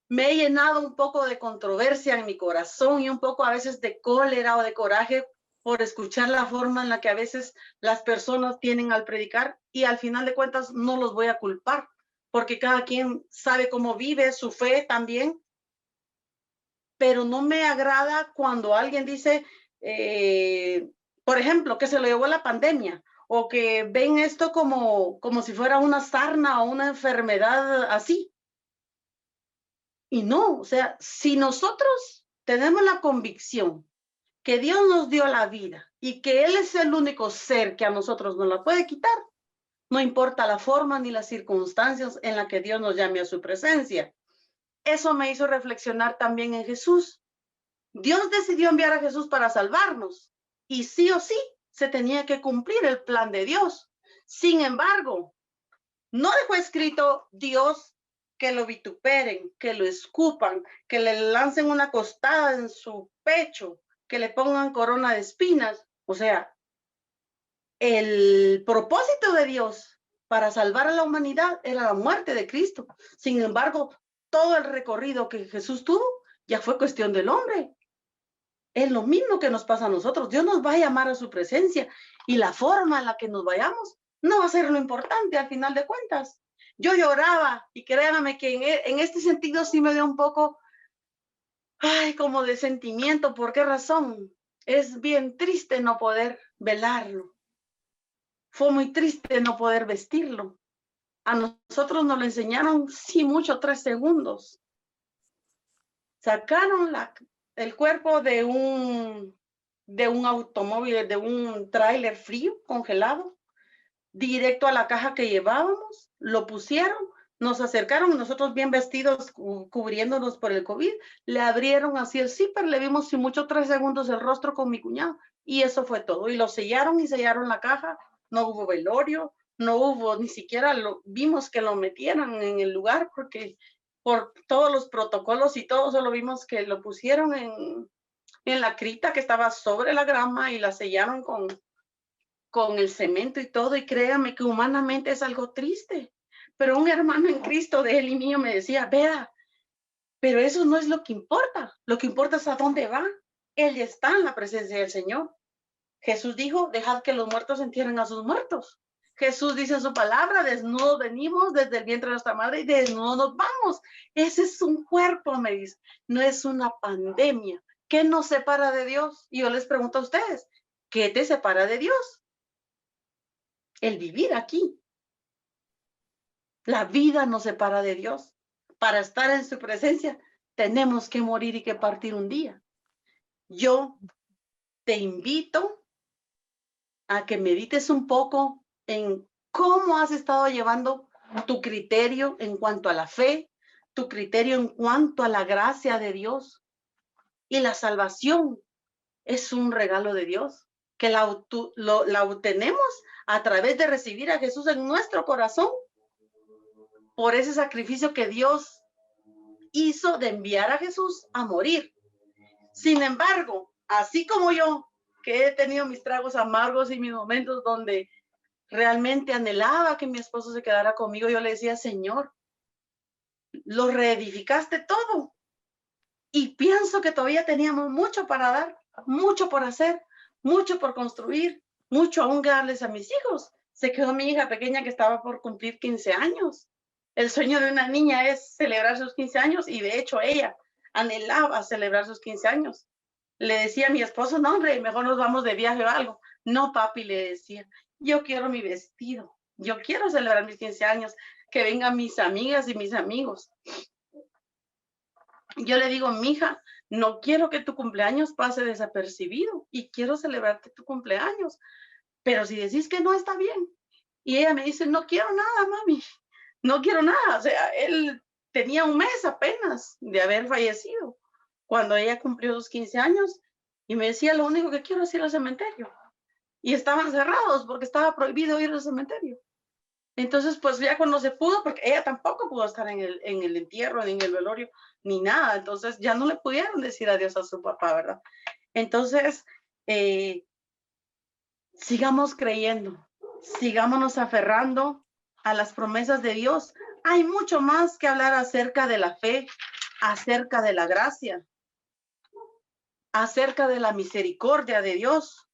Me he llenado un poco de controversia en mi corazón y un poco a veces de cólera o de coraje por escuchar la forma en la que a veces las personas tienen al predicar, y al final de cuentas no los voy a culpar porque cada quien sabe cómo vive su fe también, pero no me agrada cuando alguien dice, por ejemplo, que se lo llevó la pandemia o que ven esto como si fuera una sarna o una enfermedad así. Y no, o sea, si nosotros tenemos la convicción que Dios nos dio la vida y que Él es el único ser que a nosotros nos la puede quitar, no importa la forma ni las circunstancias en las que Dios nos llame a su presencia. Eso me hizo reflexionar también en Jesús. Dios decidió enviar a Jesús para salvarnos y sí o sí se tenía que cumplir el plan de Dios. Sin embargo, no dejó escrito Dios que lo vituperen, que lo escupan, que le lancen una costada en su pecho, que le pongan corona de espinas. O sea, el propósito de Dios para salvar a la humanidad era la muerte de Cristo. Sin embargo, todo el recorrido que Jesús tuvo ya fue cuestión del hombre. Es lo mismo que nos pasa a nosotros. Dios nos va a llamar a su presencia y la forma en la que nos vayamos no va a ser lo importante al final de cuentas. Yo lloraba y créanme que en este sentido sí me dio un poco, como de sentimiento. ¿Por qué razón? Es bien triste no poder velarlo. Fue muy triste no poder vestirlo. A nosotros nos lo enseñaron, sí, mucho, 3 segundos. Sacaron el cuerpo de un automóvil, de un tráiler frío, congelado, directo a la caja que llevábamos, lo pusieron, nos acercaron, nosotros bien vestidos, cubriéndonos por el COVID, le abrieron así el zipper, le vimos sin mucho 3 segundos el rostro con mi cuñado, y eso fue todo. Y lo sellaron y sellaron la caja, no hubo velorio, no hubo, ni siquiera vimos que lo metieran en el lugar, porque por todos los protocolos y todo, solo vimos que lo pusieron en la cripta que estaba sobre la grama y la sellaron con el cemento y todo, y créame que humanamente es algo triste. Pero un hermano en Cristo de él y mío me decía, vea, pero eso no es lo que importa es a dónde va. Él ya está en la presencia del Señor. Jesús dijo, dejad que los muertos entierren a sus muertos. Jesús dice en su palabra, desnudos venimos desde el vientre de nuestra madre y desnudos nos vamos. Ese es un cuerpo, me dice, no es una pandemia. ¿Qué nos separa de Dios? Y yo les pregunto a ustedes, ¿qué te separa de Dios? El vivir aquí. La vida nos separa de Dios. Para estar en su presencia, tenemos que morir y que partir un día. Yo te invito a que medites un poco en cómo has estado llevando tu criterio en cuanto a la fe, tu criterio en cuanto a la gracia de Dios. Y la salvación es un regalo de Dios, que la obtenemos a través de recibir a Jesús en nuestro corazón, por ese sacrificio que Dios hizo de enviar a Jesús a morir. Sin embargo, así como yo, que he tenido mis tragos amargos y mis momentos donde realmente anhelaba que mi esposo se quedara conmigo, yo le decía, Señor, lo reedificaste todo. Y pienso que todavía teníamos mucho para dar, mucho por hacer, mucho por construir, mucho aún que darles a mis hijos. Se quedó mi hija pequeña que estaba por cumplir 15 años. El sueño de una niña es celebrar sus 15 años y de hecho ella anhelaba celebrar sus 15 años. Le decía a mi esposo, no hombre, mejor nos vamos de viaje o algo. No, papi, le decía, yo quiero mi vestido, yo quiero celebrar mis 15 años, que vengan mis amigas y mis amigos. Yo le digo, mija, no quiero que tu cumpleaños pase desapercibido y quiero celebrarte tu cumpleaños, pero si decís que no, está bien. Y ella me dice, no quiero nada, mami, no quiero nada. O sea, él tenía un mes apenas de haber fallecido cuando ella cumplió sus 15 años y me decía, lo único que quiero es ir al cementerio. Y estaban cerrados porque estaba prohibido ir al cementerio. Entonces, pues ya cuando se pudo, porque ella tampoco pudo estar en el entierro, ni en el velorio, ni nada. Entonces ya no le pudieron decir adiós a su papá, ¿verdad? Entonces, sigamos creyendo, sigámonos aferrando a las promesas de Dios. Hay mucho más que hablar acerca de la fe, acerca de la gracia, acerca de la misericordia de Dios.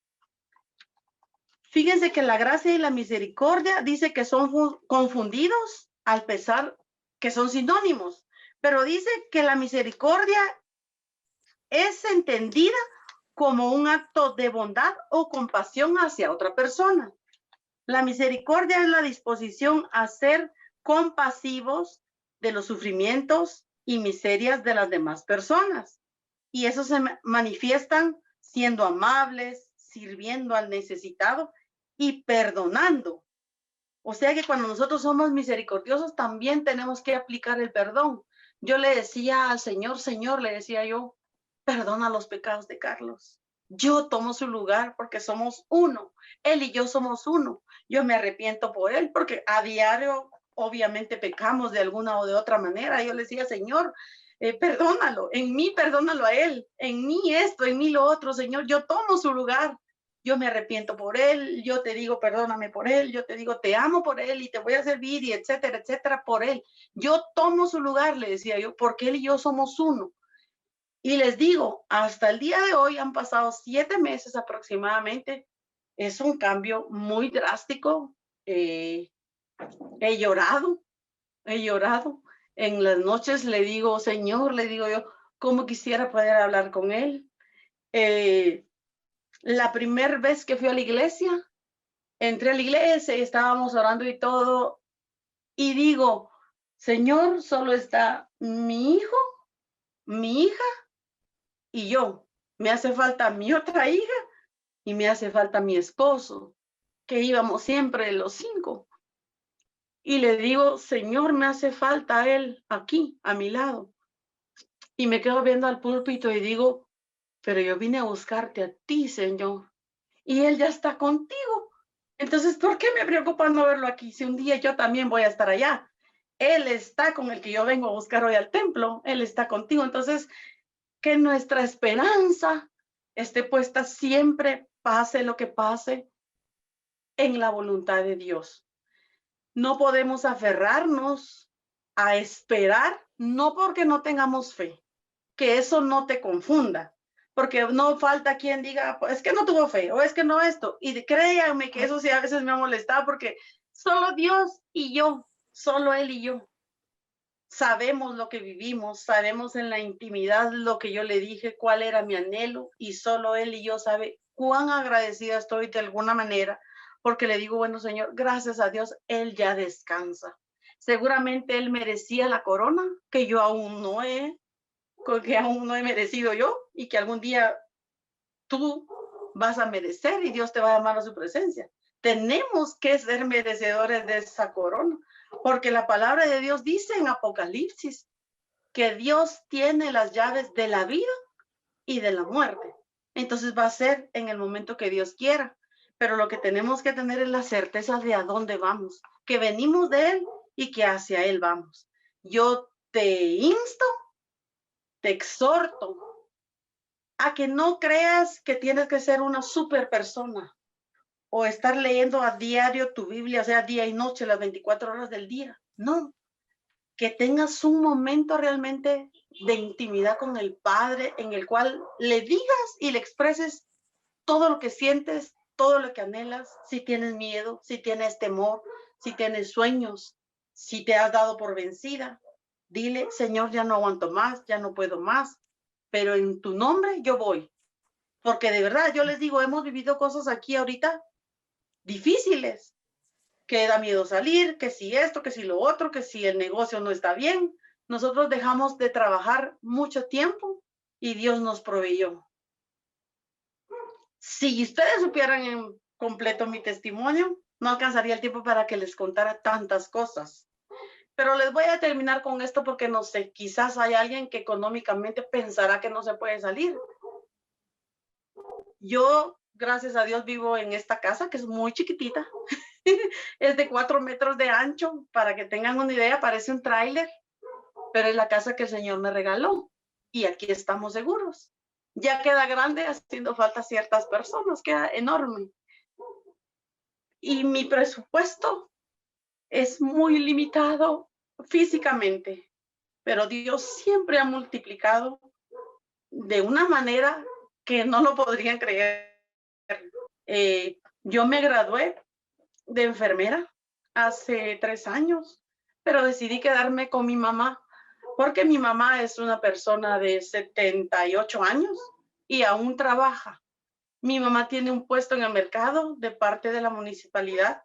Fíjense que la gracia y la misericordia dice que son confundidos al pesar que son sinónimos, pero dice que la misericordia es entendida como un acto de bondad o compasión hacia otra persona. La misericordia es la disposición a ser compasivos de los sufrimientos y miserias de las demás personas. Y eso se manifiestan siendo amables, sirviendo al necesitado y perdonando. O sea que cuando nosotros somos misericordiosos también tenemos que aplicar el perdón. Yo le decía al Señor, Señor, le decía yo, perdona los pecados de Carlos. Yo tomo su lugar porque somos uno. Él y yo somos uno. Yo me arrepiento por él porque a diario obviamente pecamos de alguna o de otra manera. Yo le decía, Señor, perdónalo, en mí perdónalo a él, en mí esto, en mí lo otro, Señor, yo tomo su lugar. Yo me arrepiento por él, yo te digo perdóname por él, yo te digo te amo por él y te voy a servir y etcétera, etcétera por él. Yo tomo su lugar, le decía yo, porque él y yo somos uno. Y les digo, hasta el día de hoy han pasado 7 meses aproximadamente. Es un cambio muy drástico. He llorado, he llorado. En las noches le digo, Señor, le digo yo, ¿cómo quisiera poder hablar con él? La primera vez que fui a la iglesia, entré a la iglesia y estábamos orando y todo, y digo, Señor, solo está mi hijo, mi hija y yo. Me hace falta mi otra hija y me hace falta mi esposo, que íbamos siempre los 5. Y le digo, Señor, me hace falta él aquí, a mi lado. Y me quedo viendo al púlpito y digo, pero yo vine a buscarte a ti, Señor. Y él ya está contigo. Entonces, ¿por qué me preocupa no verlo aquí? Si un día yo también voy a estar allá. Él está con el que yo vengo a buscar hoy al templo. Él está contigo. Entonces, que nuestra esperanza esté puesta siempre, pase lo que pase, en la voluntad de Dios. No podemos aferrarnos a esperar, no porque no tengamos fe, que eso no te confunda, porque no falta quien diga, pues, es que no tuvo fe, o es que no esto, y créanme que eso sí a veces me ha molestado, porque solo Dios y yo, solo Él y yo, sabemos lo que vivimos, sabemos en la intimidad lo que yo le dije, cuál era mi anhelo, y solo Él y yo sabe cuán agradecida estoy de alguna manera, porque le digo, bueno, Señor, gracias a Dios, Él ya descansa. Seguramente Él merecía la corona, que yo aún no he, que aún no he merecido yo, y que algún día tú vas a merecer y Dios te va a llamar a su presencia. Tenemos que ser merecedores de esa corona, porque la palabra de Dios dice en Apocalipsis que Dios tiene las llaves de la vida y de la muerte. Entonces va a ser en el momento que Dios quiera. Pero lo que tenemos que tener es la certeza de a dónde vamos, que venimos de Él y que hacia Él vamos. Yo te insto, te exhorto a que no creas que tienes que ser una super persona o estar leyendo a diario tu Biblia, o sea, día y noche, las 24 horas del día. No, que tengas un momento realmente de intimidad con el Padre en el cual le digas y le expreses todo lo que sientes, todo lo que anhelas, si tienes miedo, si tienes temor, si tienes sueños, si te has dado por vencida. Dile, Señor, ya no aguanto más, ya no puedo más, pero en tu nombre yo voy. Porque de verdad, yo les digo, hemos vivido cosas aquí ahorita difíciles, que da miedo salir, que si esto, que si lo otro, que si el negocio no está bien. Nosotros dejamos de trabajar mucho tiempo y Dios nos proveyó. Si ustedes supieran en completo mi testimonio, no alcanzaría el tiempo para que les contara tantas cosas. Pero les voy a terminar con esto porque no sé, quizás hay alguien que económicamente pensará que no se puede salir. Yo, gracias a Dios, vivo en esta casa que es muy chiquitita. Es de 4 metros de ancho, para que tengan una idea, parece un tráiler, pero es la casa que el Señor me regaló y aquí estamos seguros. Ya queda grande, haciendo falta ciertas personas, queda enorme. Y mi presupuesto es muy limitado físicamente, pero Dios siempre ha multiplicado de una manera que no lo podrían creer. Yo me gradué de enfermera hace 3 años, pero decidí quedarme con mi mamá porque mi mamá es una persona de 78 años y aún trabaja. Mi mamá tiene un puesto en el mercado de parte de la municipalidad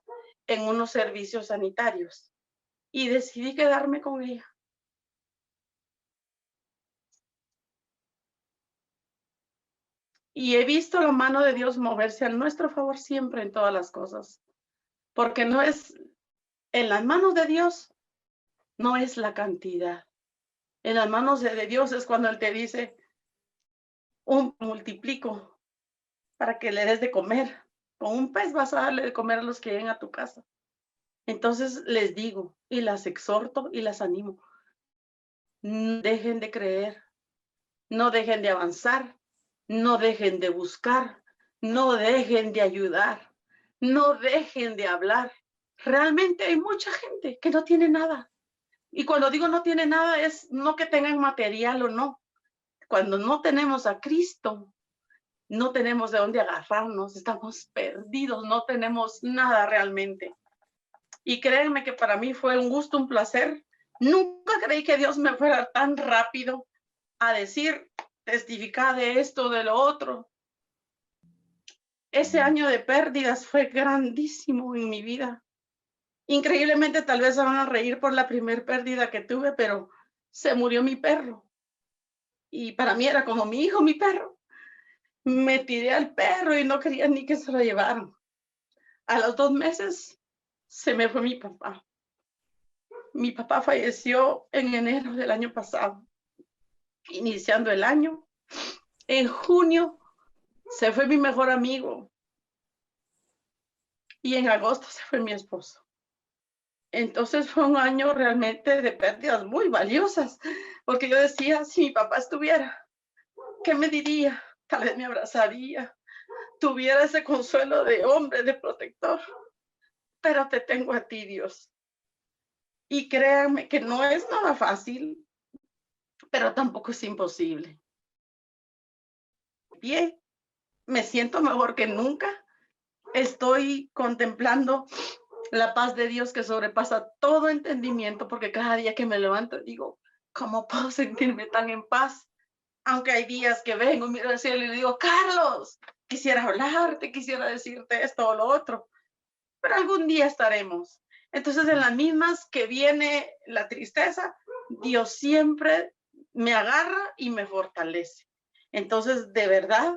en unos servicios sanitarios y decidí quedarme con ella. Y he visto la mano de Dios moverse a nuestro favor siempre en todas las cosas, porque no es en las manos de Dios, no es la cantidad. En las manos de Dios es cuando Él te dice, un multiplico para que le des de comer. Con un pez vas a darle de comer a los que lleguen a tu casa. Entonces les digo y las exhorto y las animo. No dejen de creer, no dejen de avanzar, no dejen de buscar, no dejen de ayudar, no dejen de hablar. Realmente hay mucha gente que no tiene nada. Y cuando digo no tiene nada es no que tengan material o no. Cuando no tenemos a Cristo, no tenemos de dónde agarrarnos, estamos perdidos, no tenemos nada realmente. Y créanme que para mí fue un gusto, un placer. Nunca creí que Dios me fuera tan rápido a decir, testificar de esto, de lo otro. Ese año de pérdidas fue grandísimo en mi vida. Increíblemente, tal vez se van a reír por la primer pérdida que tuve, pero se murió mi perro. Y para mí era como mi hijo, mi perro. Me tiré al perro y no quería ni que se lo llevaran. A los 2 meses se me fue mi papá. Mi papá falleció en enero del año pasado, iniciando el año. En junio se fue mi mejor amigo y en agosto se fue mi esposo. Entonces fue un año realmente de pérdidas muy valiosas, porque yo decía, si mi papá estuviera, ¿qué me diría? Tal vez me abrazaría, tuviera ese consuelo de hombre, de protector, pero te tengo a ti, Dios. Y créanme que no es nada fácil, pero tampoco es imposible. Bien, me siento mejor que nunca. Estoy contemplando la paz de Dios que sobrepasa todo entendimiento, porque cada día que me levanto digo, ¿cómo puedo sentirme tan en paz? Aunque hay días que vengo, miro al cielo y le digo, Carlos, quisiera hablarte, quisiera decirte esto o lo otro, pero algún día estaremos. Entonces, en las mismas que viene la tristeza, Dios siempre me agarra y me fortalece. Entonces, de verdad,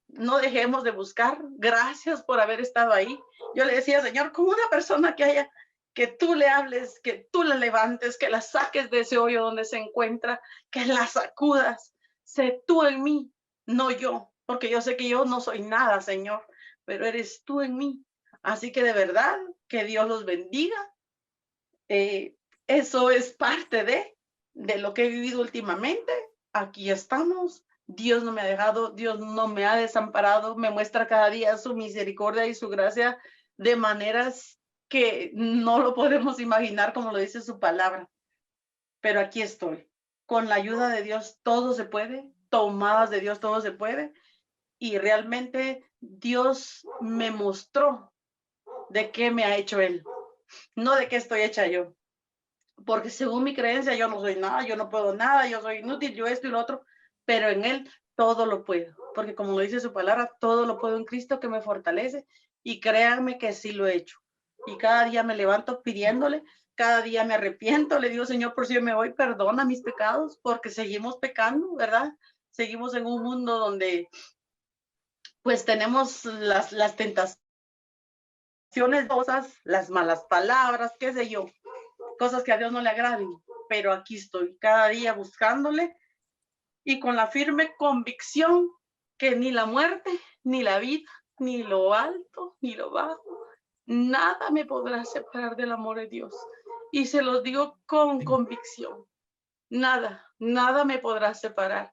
no dejemos de buscar. Gracias por haber estado ahí. Yo le decía, Señor, como una persona que haya, que tú le hables, que tú la levantes, que la saques de ese hoyo donde se encuentra, que la sacudas. Sé tú en mí, no yo, porque yo sé que yo no soy nada, Señor, pero eres tú en mí. Así que de verdad, que Dios los bendiga. Eso es parte de lo que he vivido últimamente. Aquí estamos. Dios no me ha dejado, Dios no me ha desamparado, me muestra cada día su misericordia y su gracia de maneras que no lo podemos imaginar, como lo dice su palabra. Pero aquí estoy. Con la ayuda de Dios todo se puede, tomadas de Dios todo se puede. Y realmente Dios me mostró de qué me ha hecho Él, no de qué estoy hecha yo. Porque según mi creencia yo no soy nada, yo no puedo nada, yo soy inútil, yo esto y lo otro, pero en Él todo lo puedo, porque como lo dice su palabra, todo lo puedo en Cristo que me fortalece, y créanme que sí lo he hecho. Y cada día me levanto pidiéndole, cada día me arrepiento, le digo, Señor, por si yo me voy, perdona mis pecados, porque seguimos pecando, ¿verdad? Seguimos en un mundo donde pues tenemos las tentaciones, cosas, las malas palabras, qué sé yo, cosas que a Dios no le agraden, pero aquí estoy cada día buscándole y con la firme convicción que ni la muerte, ni la vida, ni lo alto, ni lo bajo, nada me podrá separar del amor de Dios. Y se los digo con convicción, nada, nada me podrá separar.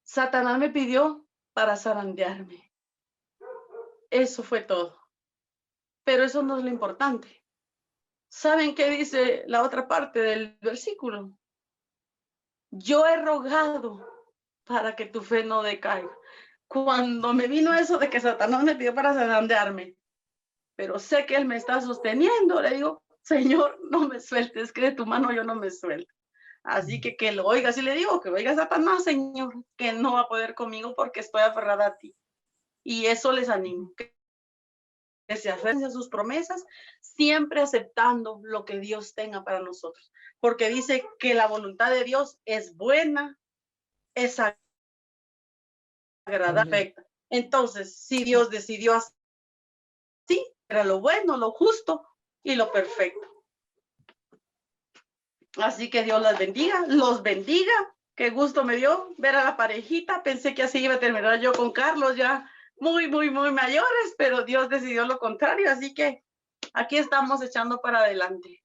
Satanás me pidió para zarandearme. Eso fue todo. Pero eso no es lo importante. ¿Saben qué dice la otra parte del versículo? Yo he rogado para que tu fe no decaiga. Cuando me vino eso de que Satanás me pidió para zarandearme, pero sé que Él me está sosteniendo, le digo, Señor, no me sueltes, que de tu mano yo no me suelto. Así que lo oiga, si le digo que oiga Satanás, Señor, que no va a poder conmigo porque estoy aferrada a ti. Y eso les animo, que se aferren a sus promesas, siempre aceptando lo que Dios tenga para nosotros, porque dice que la voluntad de Dios es buena, es agradable. Entonces, si Dios decidió así, era lo bueno, lo justo y lo perfecto. Así que Dios las bendiga, los bendiga. Qué gusto me dio ver a la parejita. Pensé que así iba a terminar yo con Carlos, ya muy mayores, pero Dios decidió lo contrario. Así que aquí estamos echando para adelante.